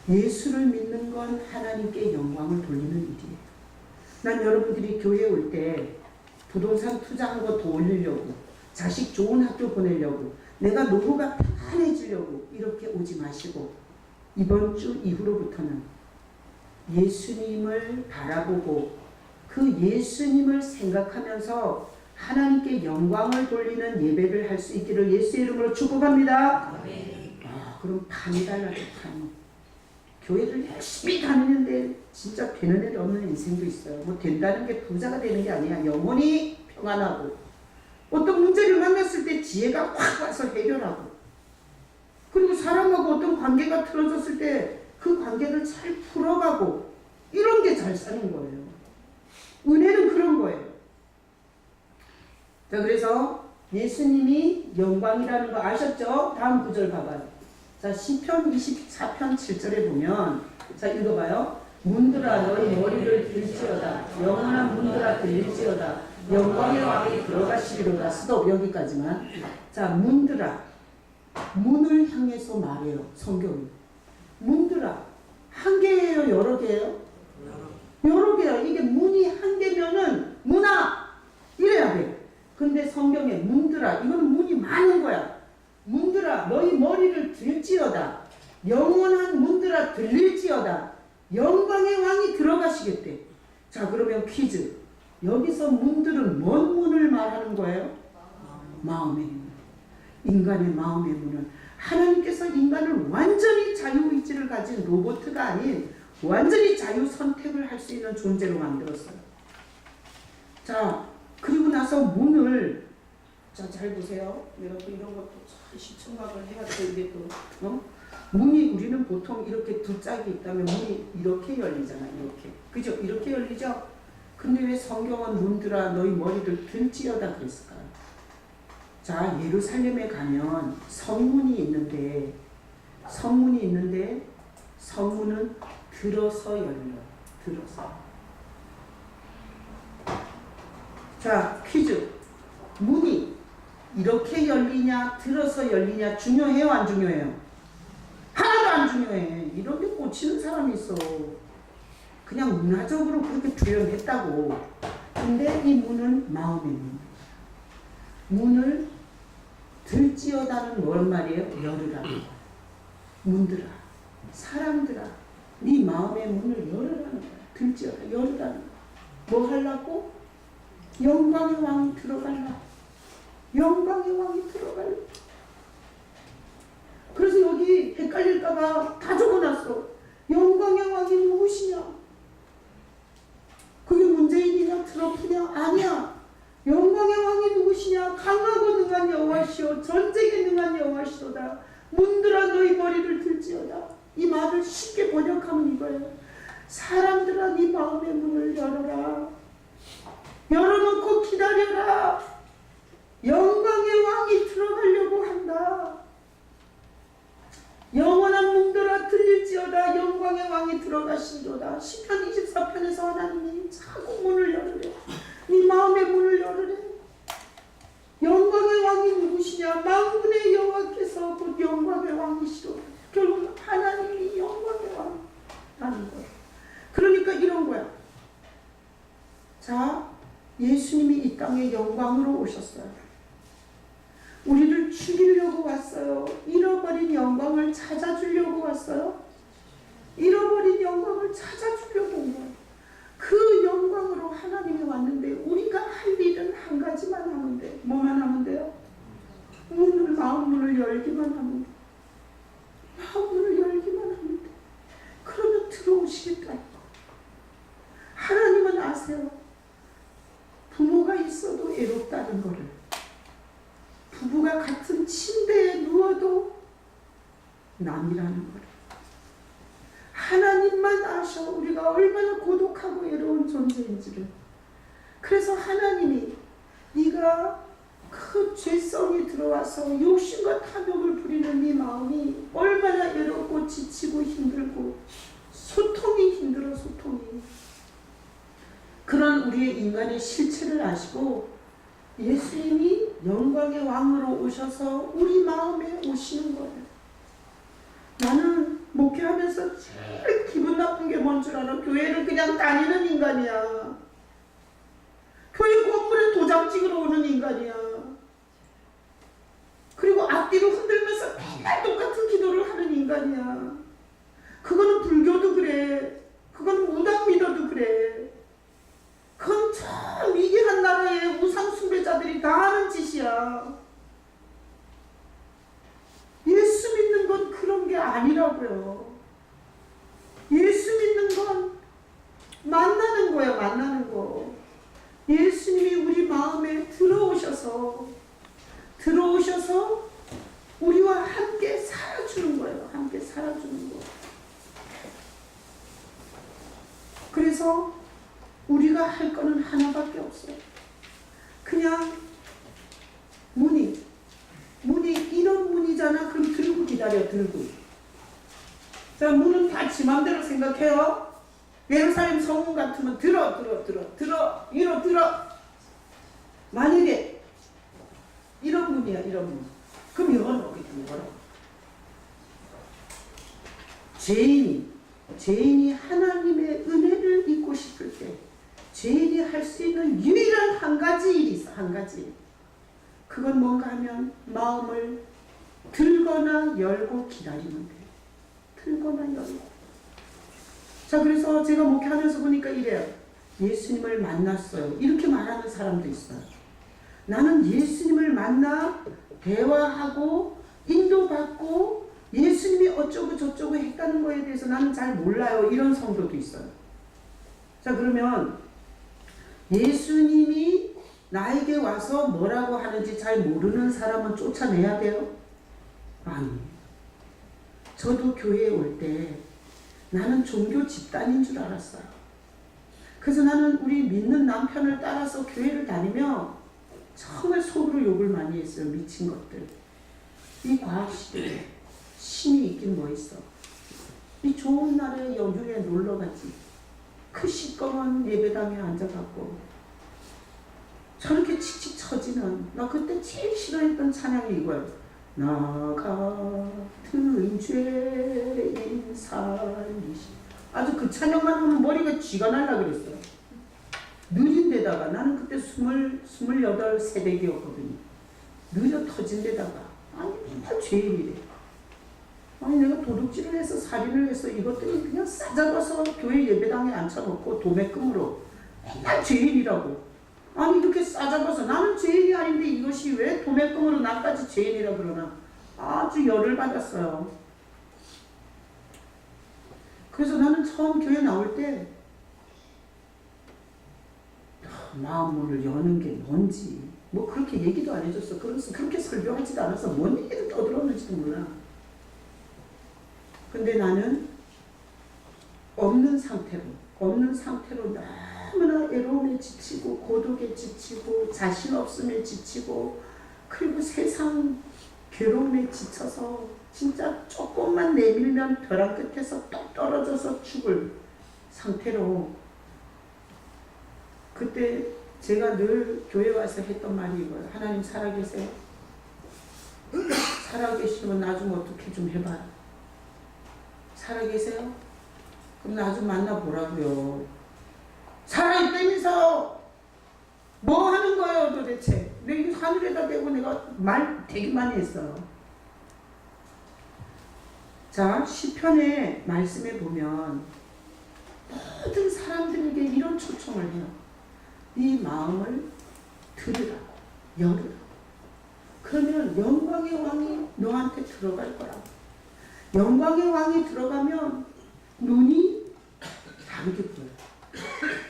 [SPEAKER 1] 예수를 믿는 건 하나님께 영광을 돌리는 일이에요. 난 여러분들이 교회에 올 때 부동산 투자한 거 더 올리려고, 자식 좋은 학교 보내려고, 내가 노후가 편해지려고 이렇게 오지 마시고 이번 주 이후로부터는 예수님을 바라보고 그 예수님을 생각하면서 하나님께 영광을 돌리는 예배를 할 수 있기를 예수의 이름으로 축복합니다. 그럼 판이 달라져. 판이. 교회를 열심히 다니는데 진짜 되는 일이 없는 인생도 있어요. 뭐 된다는 게 부자가 되는 게 아니야. 영혼이 평안하고 어떤 문제를 만났을 때 지혜가 확 와서 해결하고, 그리고 사람하고 어떤 관계가 틀어졌을 때 그 관계를 잘 풀어가고, 이런 게 잘 사는 거예요. 은혜는 그런 거예요. 자, 그래서 예수님이 영광이라는 거 아셨죠? 다음 구절 봐봐요. 자, 시편 24편 7절에 보면, 자, 읽어봐요. 문들아 너희 머리를 들지어다. 영원한 문들아 들릴지어다. 영광의 왕이 들어가시리로다. 스톱. 여기까지만. 자, 문들아. 문을 향해서 말해요. 성경이. 문들아. 한 개예요? 여러 개예요? 여러 개요. 이게 문이 한 개면은 문아! 이래야 돼. 근데 성경에 문들아. 이건 문이 많은 거야. 문들아 너희 머리를 들지어다. 영원한 문들아 들릴지어다. 영광의 왕이 들어가시겠대. 자, 그러면 퀴즈. 여기서 문들은 뭔 문을 말하는 거예요? 마음의 문. 인간의 마음의 문을. 하나님께서 인간을 완전히 자유의지를 가진 로봇가 아닌 완전히 자유 선택을 할 수 있는 존재로 만들었어요. 자, 그리고 나서 문을, 자, 잘 보세요. 내가 또 이런 것도 잘 시청각을 해야 돼. 이게 또, 문이 우리는 보통 이렇게 두 짝이 있다면 문이 이렇게 열리잖아요. 이렇게. 그죠? 이렇게 열리죠? 근데 왜 성경은 문들아 너희 머리를 들지어다 그랬을까요? 자, 예루살렘에 가면 성문이 있는데 성문은 들어서 열려. 들어서. 자, 퀴즈. 문이 이렇게 열리냐 들어서 열리냐 중요해요? 안 중요해요? 하나도 안 중요해. 이런 데 꽂히는 사람이 있어. 그냥 문화적으로 그렇게 표현했다고. 근데 이 문은 마음의 문. 문을 들지어다는 뭔 말이에요? 열으라는 거야. 문들아, 사람들아, 네 마음의 문을 열으라는 거야. 들지어다, 열으라는 거야. 뭐 하려고? 영광의 왕이 들어가려고. 영광의 왕이 들어가려고. 그래서 여기 헷갈릴까봐 다 적어놨어. 영광의 왕이 누구시냐? 그게 문재인이냐 트럼프냐? 아니야. 영광의 왕이 누구시냐? 강하고 능한 여호와시오. 전쟁에 능한 여호와시로다. 문들아 너희 머리를 들지어다. 이 말을 쉽게 번역하면 이거예요. 사람들아 네 마음의 문을 열어라. 열어놓고 기다려라. 영광의 왕이 들어가려고 한다. 영원한 문들아 들릴지어다. 영광의 왕이 들어가신도다. 시편 24편에서 하나님이 자꾸 문을 열으래. 네 마음의 문을 열으래. 영광의 왕이 누구시냐? 만군의 여호와께서 곧 영광의 왕이시로다. 결국 하나님이 영광의 왕이라는 거야. 그러니까 이런 거야. 자, 예수님이 이 땅에 영광으로 오셨어요. 우리를 죽이려고 왔어요. 잃어버린 영광을 찾아주려고 왔어요. 잃어버린 영광을 찾아주려고 온 거예요. 그 영광으로 하나님이 왔는데 우리가 할 일은 한 가지만 하면 돼. 뭐만 하면 돼요? 마음 문을 열기만 하면 돼. 마음 문을 열기만 하면 돼. 그러면 들어오시겠다. 하나님은 아세요. 부모가 있어도 애롭다는 거를. 부부가 같은 침대에 누워도 남이라는 거를. 하나님만 아셔. 우리가 얼마나 고독하고 외로운 존재인지를. 그래서 하나님이 네가 그 죄성이 들어와서 욕심과 탐욕을 부리는 네 마음이 얼마나 외롭고 지치고 힘들고 소통이 힘들어. 소통이. 그런 우리의 인간의 실체를 아시고 예수님이 영광의 왕으로 오셔서 우리 마음에 오시는 거예요. 나는 목회하면서 제일 기분 나쁜 게 뭔 줄 알아? 교회를 그냥 다니는 인간이야. 교회 건물에 도장 찍으러 오는 인간이야. 그리고 앞뒤로 흔들면서 맨날 똑같은 기도를 하는 인간이야. 그거는 불교도 그래. 그거는 무당 믿어도 그래. 그건 참 위대한 나라의 우상 숭배자들이 다 하는 짓이야. 예수 믿는 건 그런 게 아니라고요. 예수 믿는 건 만나는 거야. 만나는 거. 예수님이 우리 마음에 들어오셔서 살아주는 거. 그래서 우리가 할 거는 하나밖에 없어요. 그냥 문이 이런 문이잖아. 그럼 들고 기다려. 들고. 자, 문은 다 지 맘대로 생각해요. 예루살렘 성문 같으면 들어 위로 들어. 만약에 이런 문이야, 이런 문. 그럼 열어놓겠지, 열어. 죄인이 하나님의 은혜를 잊고 싶을 때 죄인이 할 수 있는 유일한 한 가지 일이 있어. 한 가지. 그건 뭔가 하면 마음을 들거나 열고 기다리면 돼. 들거나 열고. 자, 그래서 제가 목회하면서 보니까 이래요. 예수님을 만났어요. 이렇게 말하는 사람도 있어요. 나는 예수님을 만나 대화하고 인도받고 예수님이 어쩌고 저쩌고 했다는 거에 대해서 나는 잘 몰라요. 이런 성도도 있어요. 자, 그러면 예수님이 나에게 와서 뭐라고 하는지 잘 모르는 사람은 쫓아내야 돼요? 아니. 저도 교회에 올 때 나는 종교 집단인 줄 알았어요. 그래서 나는 우리 믿는 남편을 따라서 교회를 다니며 정말 속으로 욕을 많이 했어요. 미친 것들. 이 과학시대에 신이 있긴 뭐 있어. 이 좋은 날에 연휴에 놀러가지. 그 시꺼먼 예배당에 앉아갖고 저렇게 칙칙 처지는, 나 그때 제일 싫어했던 찬양이 이거예요. 나 같은 죄인 살리시. 아주 그 찬양만 하면 머리가 쥐가 날라 그랬어요. 느린 데다가 나는 그때 28 새댁이었거든요. 느려 터진 데다가 아니 맨날 죄인이래. 아니 내가 도둑질을 해서 살인을 해서 이것들이 그냥 싸잡아서 교회 예배당에 앉혀놓고 도매금으로 맨날 죄인이라고. 아니 이렇게 싸잡아서 나는 죄인이 아닌데 이것이 왜 도매금으로 나까지 죄인이라 그러나. 아주 열을 받았어요. 그래서 나는 처음 교회 나올 때 마음문을 여는 게 뭔지 뭐 그렇게 얘기도 안 해줬어. 그래서 그렇게 설교하지도 않아서 뭔 얘기를 떠들었는지도 몰라. 근데 나는 없는 상태로 너무나 외로움에 지치고 고독에 지치고 자신 없음에 지치고 그리고 세상 괴로움에 지쳐서 진짜 조금만 내밀면 벼랑 끝에서 똑 떨어져서 죽을 상태로. 그때 제가 늘 교회 와서 했던 말이 이거예요. 하나님 살아계세요? 살아계시면 나 좀 어떻게 좀 해봐요. 살아계세요? 그럼 나 좀 만나보라고요. 살아있다면서 뭐 하는 거예요 도대체. 내가 하늘에다 대고 내가 말 되게 많이 했어요. 자, 시편의 말씀에 보면 모든 사람들에게 이런 초청을 해요. 네 마음을 들으라고, 열으라고. 그러면 영광의 왕이 너한테 들어갈 거라고. 영광의 왕이 들어가면 눈이 다르게 보여요.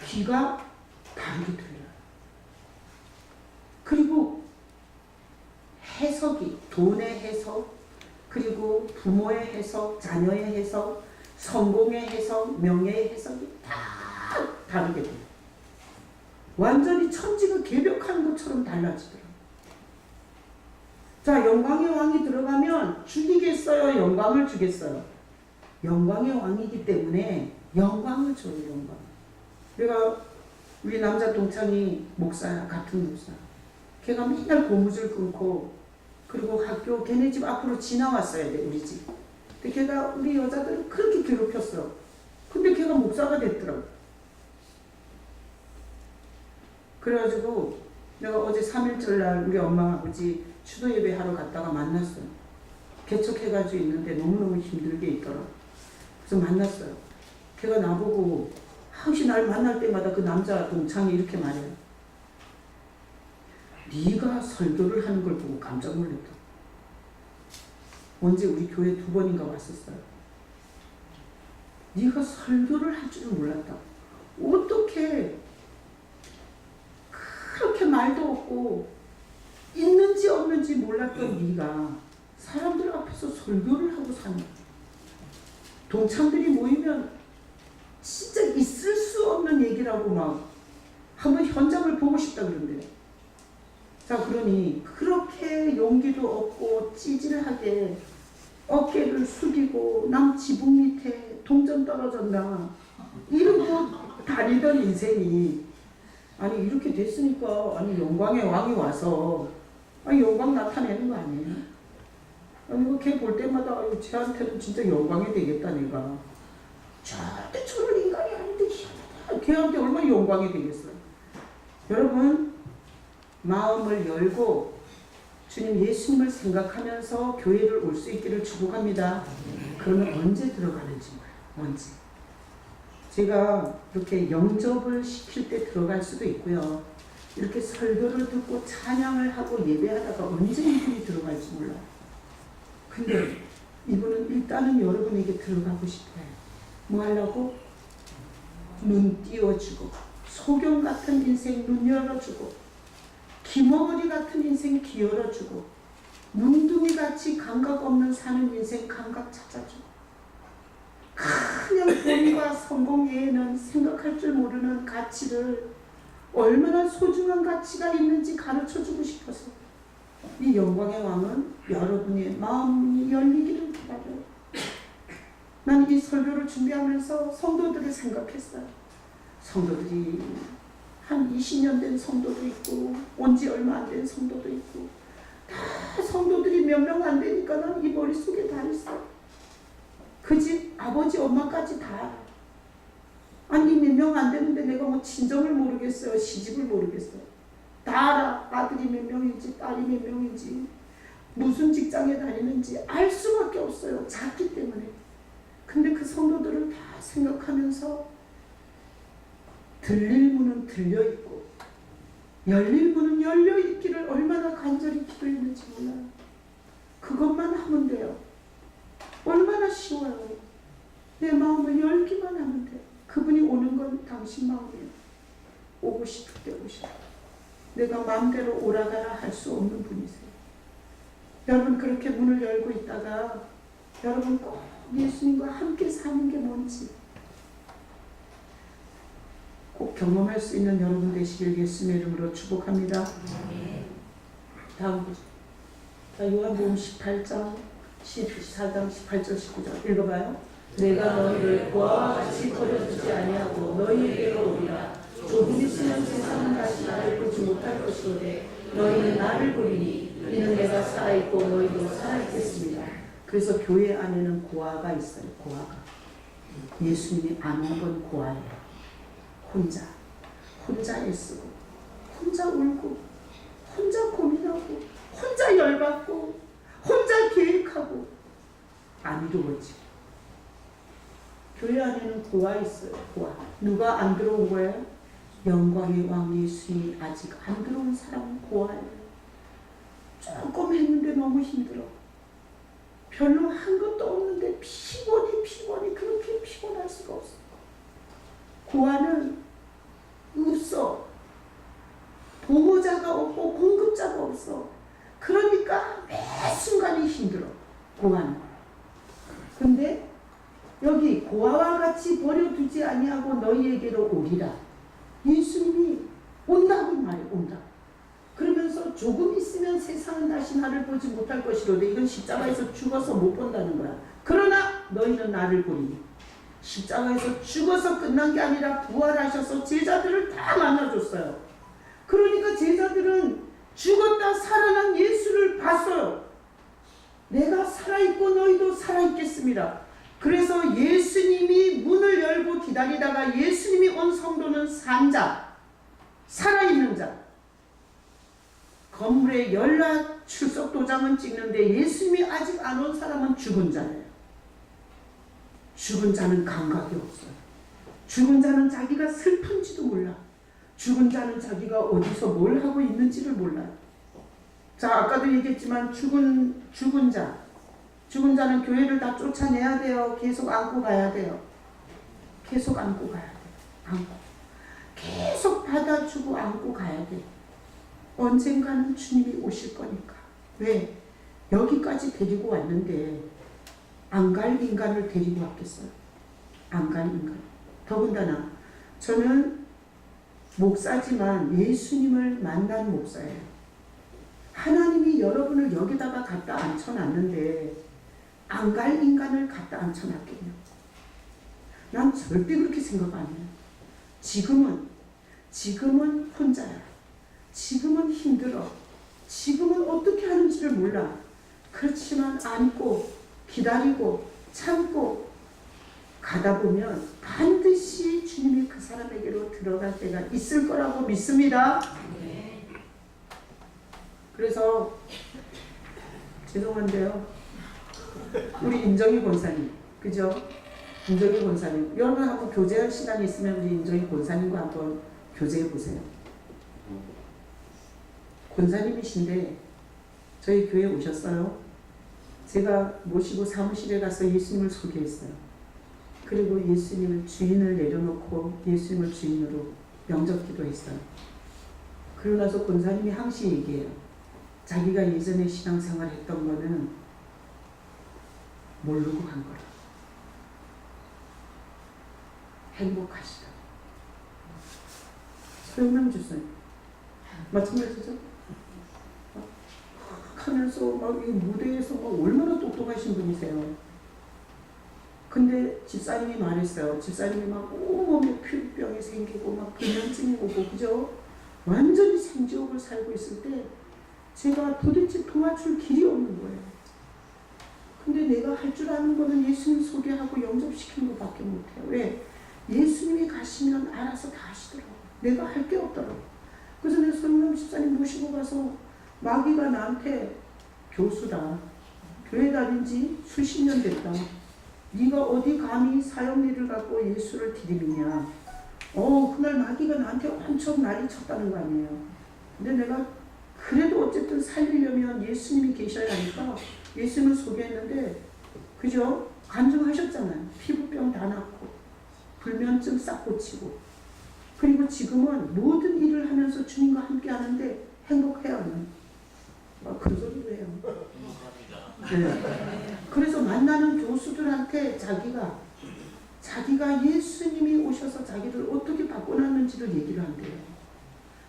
[SPEAKER 1] 귀가 다르게 들려요. 그리고 해석이, 돈의 해석, 그리고 부모의 해석, 자녀의 해석, 성공의 해석, 명예의 해석이 다 다르게 돼요. 완전히 천지가 개벽하는 것처럼 달라지더라고요. 자, 영광의 왕이 들어가면 죽이겠어요? 영광을 주겠어요? 영광의 왕이기 때문에 영광을 줘요. 영광. 내가 우리 남자 동창이 목사야. 같은 목사. 걔가 맨날 고무줄 끊고 그리고 학교 걔네 집 앞으로 지나왔어야 돼. 우리 집. 근데 걔가 우리 여자들을 그렇게 괴롭혔어. 근데 걔가 목사가 됐더라고. 그래가지고 내가 어제 3.1절 날 우리 엄마 아버지 추도 예배 하러 갔다가 만났어요. 개척해가지고 있는데 너무너무 힘들게 있더라고. 그래서 만났어요. 걔가 나보고 항시 날 만날 때마다 그 남자 동창이 이렇게 말해요. 네가 설교를 하는 걸 보고 깜짝 놀랐다. 언제 우리 교회 2번인가 왔었어요. 네가 설교를 할 줄은 몰랐다. 어떻게 그렇게 말도 없고 있는지 없는지 몰랐던 네가 사람들 앞에서 설교를 하고 사는 거야. 동창들이 모이면 진짜 있을 수 없는 얘기라고 막 한번 현장을 보고 싶다 그런대요. 자, 그러니 그렇게 용기도 없고 찌질하게 어깨를 숙이고 남 지붕 밑에 동전 떨어졌나 이러고 다니던 인생이 아니 이렇게 됐으니까 아니 영광의 왕이 와서 아니 영광 나타내는 거 아니에요? 아니 걔 볼 때마다 아유, 쟤한테는 진짜 영광이 되겠다 내가. 절대 저런 인간이 아닌데 희한하다. 걔한테 얼마나 영광이 되겠어요. 여러분 마음을 열고 주님 예수님을 생각하면서 교회를 올 수 있기를 축복합니다. 그러면 언제 들어가는지 몰라요. 언제. 제가 이렇게 영접을 시킬 때 들어갈 수도 있고요. 이렇게 설교를 듣고 찬양을 하고 예배하다가 언제 이분이 들어갈지 몰라요. 근데 이분은 일단은 여러분에게 들어가고 싶어요. 뭐 하려고? 눈 띄워주고 소경 같은 인생 눈 열어주고 기머거리 같은 인생 귀 열어주고 문둥이같이 감각 없는 사는 인생 감각 찾아주고 그냥 돈과 성공 외에는 생각할 줄 모르는 가치를 얼마나 소중한 가치가 있는지 가르쳐주고 싶어서 이 영광의 왕은 여러분의 마음이 열리기를 기다려요. 난 이 설교를 준비하면서 성도들을 생각했어요. 성도들이 한 20년 된 성도도 있고 온 지 얼마 안 된 성도도 있고 다 성도들이 몇 명 안 되니까 난 이 머릿속에 다 있어요. 그 집 아버지 엄마까지 다 알아. 아니 몇 명 안 되는데 내가 뭐 친정을 모르겠어요. 시집을 모르겠어요. 다 알아. 아들이 몇 명인지 딸이 몇 명인지 무슨 직장에 다니는지 알 수밖에 없어요. 작기 때문에. 근데 그 성도들을 다 생각하면서 들릴 문은 들려있고 열릴 문은 열려있기를 얼마나 간절히 기도했는지 몰라요. 그것만 하면 돼요. 얼마나 쉬워요. 내 마음을 열기만 하면 돼요. 그분이 오는 건 당신 마음이에요. 오고 싶을 때 오셔요. 내가 마음대로 오라가라 할 수 없는 분이세요. 여러분 그렇게 문을 열고 있다가 여러분 꼭 예수님과 함께 사는 게 뭔지 꼭 경험할 수 있는 여러분 되시길 예수님의 이름으로 축복합니다. 다음 구절. 자, 요한복음 18장 14장 18절 19절 읽어봐요. 내가 너희를 고아와 같이 버려두지 아니하고 너희에게로 오리라. 조금 있으면 세상은 다시 나를 보지 못할 것이오되 너희는 나를 보리니 이는 내가 살아있고 너희도 살아있겠습니다. 그래서 교회 안에는 고아가 있어요. 고아가. 예수님이 아는 건 고아예요. 혼자 애쓰고 혼자 울고 혼자 고민하고 혼자 열받고 혼자 계획하고 안 이루어지고 교회 안에는 고아 있어요. 고아. 누가 안 들어온 거예요? 영광의 왕 예수님이 아직 안 들어온 사람은 고아예요. 조금 했는데 너무 힘들어. 별로 한 것도 없는데 피곤이 그렇게 피곤할 수가 없어. 고아는 없어. 보호자가 없고 공급자가 없어. 그러니까 매 순간이 힘들어. 고아는. 근데 여기 고아와 같이 버려두지 아니하고 너희에게로 오리라. 예수님이 온다고 말해요. 온다. 그러면서 조금 있으면 세상은 다시 나를 보지 못할 것이로되 이건 십자가에서 죽어서 못 본다는 거야. 그러나 너희는 나를 보리니. 십자가에서 죽어서 끝난 게 아니라 부활하셔서 제자들을 다 만나줬어요. 그러니까 제자들은 죽었다 살아난 예수를 봤어요. 내가 살아있고 너희도 살아있겠습니다. 그래서 예수님이 문을 열고 기다리다가 예수님이 온 성도는 산 자, 살아있는 자. 건물에 연락 출석 도장은 찍는데 예수님이 아직 안 온 사람은 죽은 자예요. 죽은 자는 감각이 없어요. 죽은 자는 자기가 슬픈지도 몰라. 죽은 자는 자기가 어디서 뭘 하고 있는지를 몰라요. 자, 아까도 얘기했지만 죽은 자는 교회를 다 쫓아내야 돼요. 계속 안고 가야 돼요. 계속 안고 가야 돼요. 안고. 계속 받아주고 안고 가야 돼요. 언젠가는 주님이 오실 거니까. 왜? 여기까지 데리고 왔는데 안 갈 인간을 데리고 왔겠어요? 안 갈 인간. 더군다나 저는 목사지만 예수님을 만난 목사예요. 하나님이 여러분을 여기다가 갖다 앉혀놨는데 안 갈 인간을 갖다 앉혀놨겠냐? 난 절대 그렇게 생각 안 해요. 지금은 혼자야. 지금은 힘들어. 지금은 어떻게 하는지를 몰라. 그렇지만 안고 기다리고 참고 가다 보면 반드시 주님이 그 사람에게로 들어갈 때가 있을 거라고 믿습니다. 그래서 죄송한데요, 우리 임정희 권사님, 그죠? 임정희 권사님, 여러분 한번 교제할 시간이 있으면 우리 임정희 권사님과 한번 교제해 보세요. 권사님이신데 저희 교회에 오셨어요. 제가 모시고 사무실에 가서 예수님을 소개했어요. 그리고 예수님을 주인을 내려놓고 예수님을 주인으로 영접 기도했어요. 그러고 나서 권사님이 항상 얘기해요. 자기가 예전에 신앙생활 했던 거는 모르고 한 거라. 행복하시다. 소영남 주선 마찬가지죠. 하면서 막 이 무대에서 막 얼마나 똑똑하신 분이세요. 근데 집사님이 말했어요. 집사님이 막 온몸에 피부병이 생기고 막 불면증이 오고, 그죠? 완전히 생지옥을 살고 있을 때 제가 도대체 도와줄 길이 없는 거예요. 근데 내가 할 줄 아는 거는 예수님 소개하고 영접시키는 것밖에 못해요. 왜? 예수님이 가시면 알아서 다 하시더라고요. 내가 할 게 없더라고요. 그래서 내가 소영남 집사님 모시고 가서 마귀가 나한테 교수다. 교회 다닌 지 수십 년 됐다. 네가 어디 감히 사형리를 갖고 예수를 들이미냐. 그날 마귀가 나한테 엄청 난리 쳤다는 거 아니에요. 근데 내가 그래도 어쨌든 살리려면 예수님이 계셔야 하니까 예수님을 소개했는데, 그죠? 간증하셨잖아요. 피부병 다 낫고 불면증 싹 고치고, 그리고 지금은 모든 일을 하면서 주님과 함께 하는데 행복해요. 그 소리도 해요. 네. 그래서 만나는 교수들한테 자기가 예수님이 오셔서 자기를 어떻게 바꿔놨는지를 얘기를 한대요.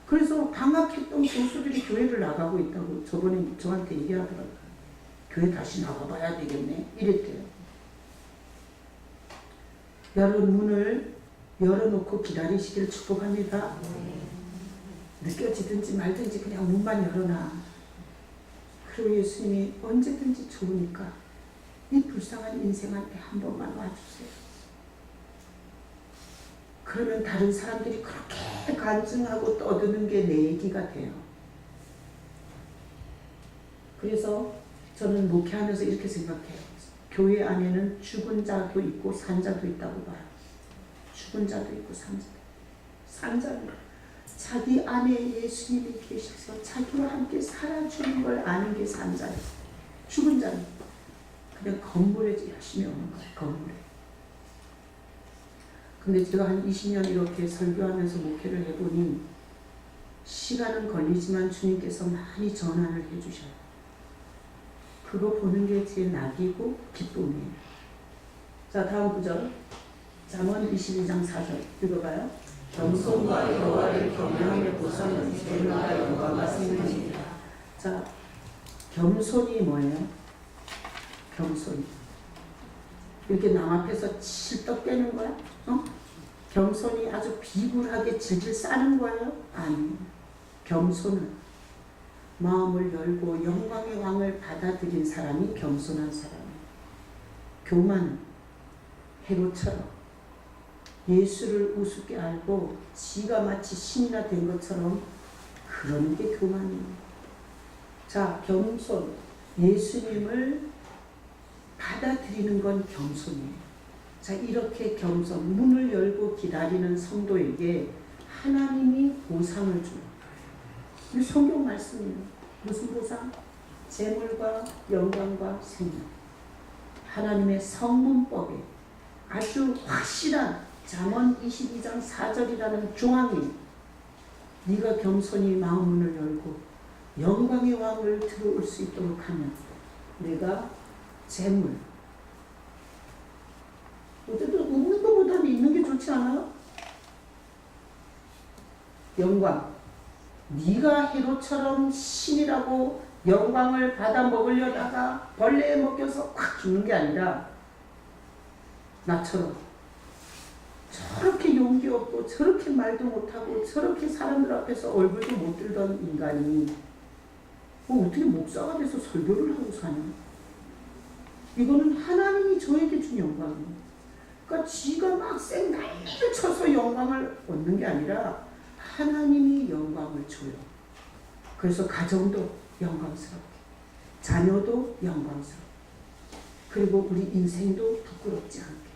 [SPEAKER 1] 그래서 방학했던 교수들이 교회를 나가고 있다고 저번에 저한테 얘기하더라고요. 교회 다시 나가봐야 되겠네 이랬대요. 여러분 문을 열어놓고 기다리시길 축복합니다. 느껴지든지 말든지 그냥 문만 열어놔. 그리고 예수님이 언제든지 좋으니까 이 불쌍한 인생한테 한 번만 와주세요. 그러면 다른 사람들이 그렇게 간증하고 떠드는 게 내 얘기가 돼요. 그래서 저는 목회하면서 이렇게 생각해요. 교회 안에는 죽은 자도 있고 산 자도 있다고 봐요. 죽은 자도 있고 산 자는 자기 안에 예수님이 계셔서 자기와 함께 살아주는 걸 아는 게 산 자예요. 죽은 자는 그냥 건물에 열심히 오는 거예요. 건물에. 근데 제가 한 20년 이렇게 설교하면서 목회를 해보니 시간은 걸리지만 주님께서 많이 전환을 해주셔요. 그거 보는 게 제 낙이고 기쁨이에요. 자, 다음 구절. 잠언 22장 4절 읽어봐요. 겸손과 여호와를 경외함의 보상은 재물과 영광과 생명이다. 자, 겸손이 뭐예요? 겸손이 이렇게 남 앞에서 칠떡 깨는 거야? 겸손이 아주 비굴하게 질질 싸는 거예요? 아니에요. 겸손은 마음을 열고 영광의 왕을 받아들인 사람이 겸손한 사람이에요. 교만은 헤롯처럼 예수를 우습게 알고 지가 마치 신이나 된 것처럼 그러는 게 교만이에요. 자, 겸손, 예수님을 받아들이는 건 겸손이에요. 자, 이렇게 겸손, 문을 열고 기다리는 성도에게 하나님이 보상을 줘요. 이 성경 말씀이에요. 무슨 보상? 재물과 영광과 생명. 하나님의 성문법에 아주 확실한 잠언 22장 4절이라는 중앙이 네가 겸손히 마음문을 열고 영광의 왕을 들어올 수 있도록 하면 내가 재물, 어쨌든 없는 것보다는 있는 게 좋지 않아요? 영광. 네가 헤롯처럼 신이라고 영광을 받아 먹으려다가 벌레에 먹혀서 확 죽는 게 아니라 나처럼 저렇게 용기 없고 저렇게 말도 못하고 저렇게 사람들 앞에서 얼굴도 못 들던 인간이 어떻게 목사가 돼서 설교를 하고 사냐. 이거는 하나님이 저에게 준 영광이에요. 그러니까 지가 막 생난리를 쳐서 영광을 얻는 게 아니라 하나님이 영광을 줘요. 그래서 가정도 영광스럽게, 자녀도 영광스럽게, 그리고 우리 인생도 부끄럽지 않게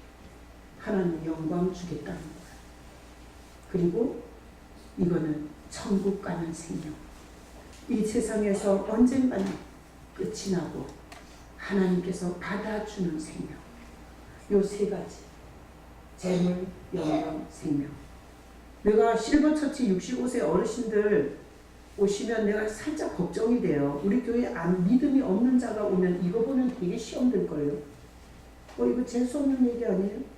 [SPEAKER 1] 하나님 영광 주겠다는 거예요. 그리고 이거는 천국 가는 생명. 이 세상에서 언젠가는 끝이 나고 하나님께서 받아주는 생명. 요 세 가지. 재물, 영광, 생명. 내가 실버처치 65세 어르신들 오시면 내가 살짝 걱정이 돼요. 우리 교회에 믿음이 없는 자가 오면 이거 보면 되게 시험 들 거예요. 이거 재수없는 얘기 아니에요?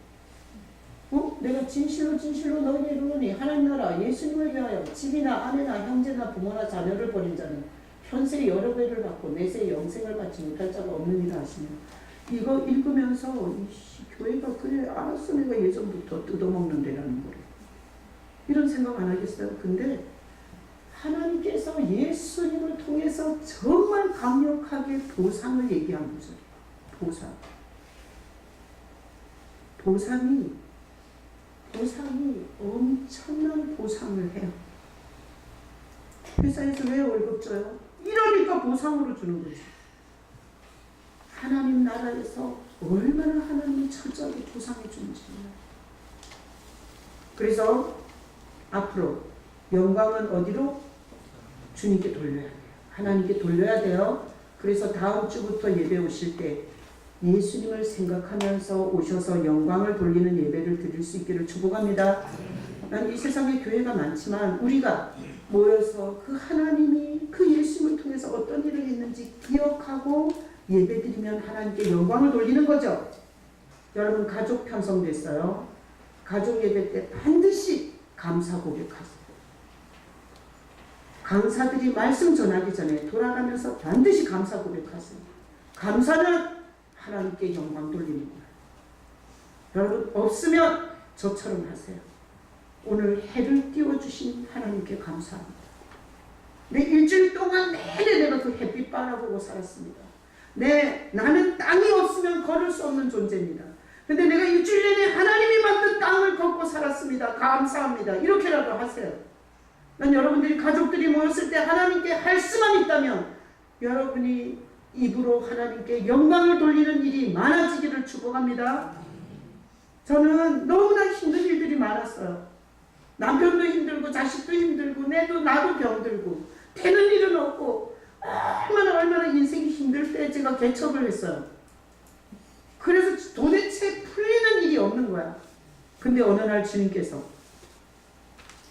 [SPEAKER 1] 내가 진실로 너희에게 이르노니 하나님 나라 예수님을 위하여 집이나 아내나 형제나 부모나 자녀를 버린 자는 현세 여러 배를 받고 내세 영생을 받지 못할 자가 없느니라 하시며, 이거 읽으면서 교회가 그래 알았어 내가 예전부터 뜯어먹는 데라는 거래. 이런 생각 안 하겠어요? 근데 하나님께서 예수님을 통해서 정말 강력하게 보상을 얘기한 거죠. 보상이 엄청난 보상을 해요. 회사에서 왜 월급 줘요? 이러니까 보상으로 주는 거지. 하나님 나라에서 얼마나 하나님이 철저하게 보상해 주는지. 그래서 앞으로 영광은 어디로? 주님께 돌려야 돼요. 하나님께 돌려야 돼요. 그래서 다음 주부터 예배 오실 때 예수님을 생각하면서 오셔서 영광을 돌리는 예배를 드릴 수 있기를 축복합니다. 난 이 세상에 교회가 많지만 우리가 모여서 그 하나님이 그 예수님을 통해서 어떤 일을 했는지 기억하고 예배드리면 하나님께 영광을 돌리는 거죠. 여러분 가족 편성됐어요. 가족 예배 때 반드시 감사 고백하세요. 강사들이 말씀 전하기 전에 돌아가면서 반드시 감사 고백하세요. 감사는 하나님께 영광 돌리는 거예요. 여러분 없으면 저처럼 하세요. 오늘 해를 띄워주신 하나님께 감사합니다. 내 일주일 동안 내내 내가 그 햇빛 바라보고 살았습니다. 나는 땅이 없으면 걸을 수 없는 존재입니다. 근데 내가 일주일 내내 하나님이 만든 땅을 걷고 살았습니다. 감사합니다. 이렇게라도 하세요. 난 여러분들이 가족들이 모였을 때 하나님께 할 수만 있다면 여러분이 입으로 하나님께 영광을 돌리는 일이 많아지기를 축복합니다. 저는 너무나 힘든 일들이 많았어요. 남편도 힘들고 자식도 힘들고 나도 병들고 되는 일은 없고 얼마나 인생이 힘들 때 제가 개척을 했어요. 그래서 도대체 풀리는 일이 없는 거야. 근데 어느 날 주님께서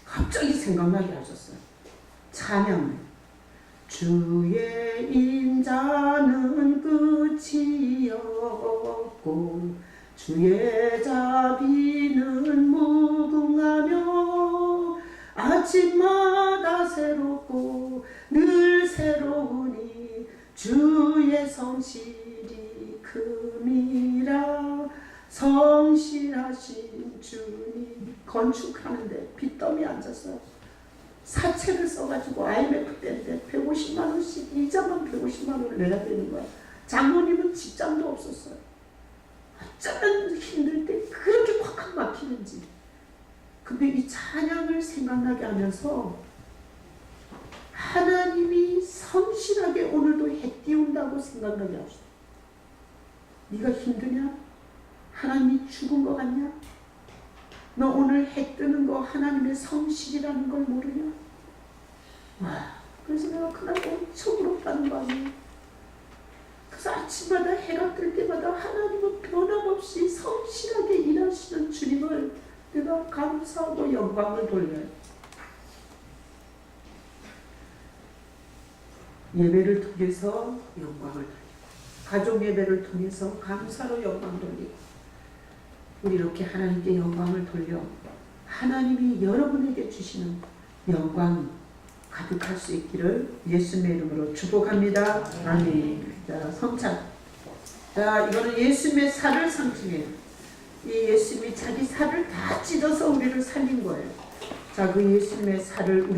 [SPEAKER 1] 갑자기 생각나게 하셨어요. 찬양을. 주의 인자는 끝이 없고 주의 자비는 무궁하며 아침마다 새롭고 늘 새로우니 주의 성실이 큼이라. 성실하신 주님. 건축하는데 빚더미 앉았어요. 사채를 써가지고 IMF 때인데 150만 원씩 이자만 150만 원을 내야 되는 거야. 장모님은 직장도 없었어요. 어쩌면 힘들 때 그렇게 콱콱 막히는지. 근데 이 찬양을 생각나게 하면서 하나님이 성실하게 오늘도 해 띄운다고 생각나게 하시죠. 네가 힘드냐? 하나님이 죽은 것 같냐? 너 오늘 해 뜨는 거 하나님의 성실이라는 걸 모르냐? 와, 그래서 내가 그날 엄청 부럽다는 거 아니에요? 그래서 아침마다 해가 뜰 때마다 하나님은 변함없이 성실하게 일하시는 주님을 내가 감사하고 영광을 돌려요. 예배를 통해서 영광을 돌리고 가족 예배를 통해서 감사로 영광 돌리고 우리 이렇게 하나님께 영광을 돌려 하나님이 여러분에게 주시는 영광 가득할 수 있기를 예수님의 이름으로 축복합니다. 아멘. 자, 성찬. 자, 이거는 예수님의 살을 상징해요. 이 예수님이 자기 살을 다 찢어서 우리를 살린 거예요. 자, 그 예수님의 살을 우리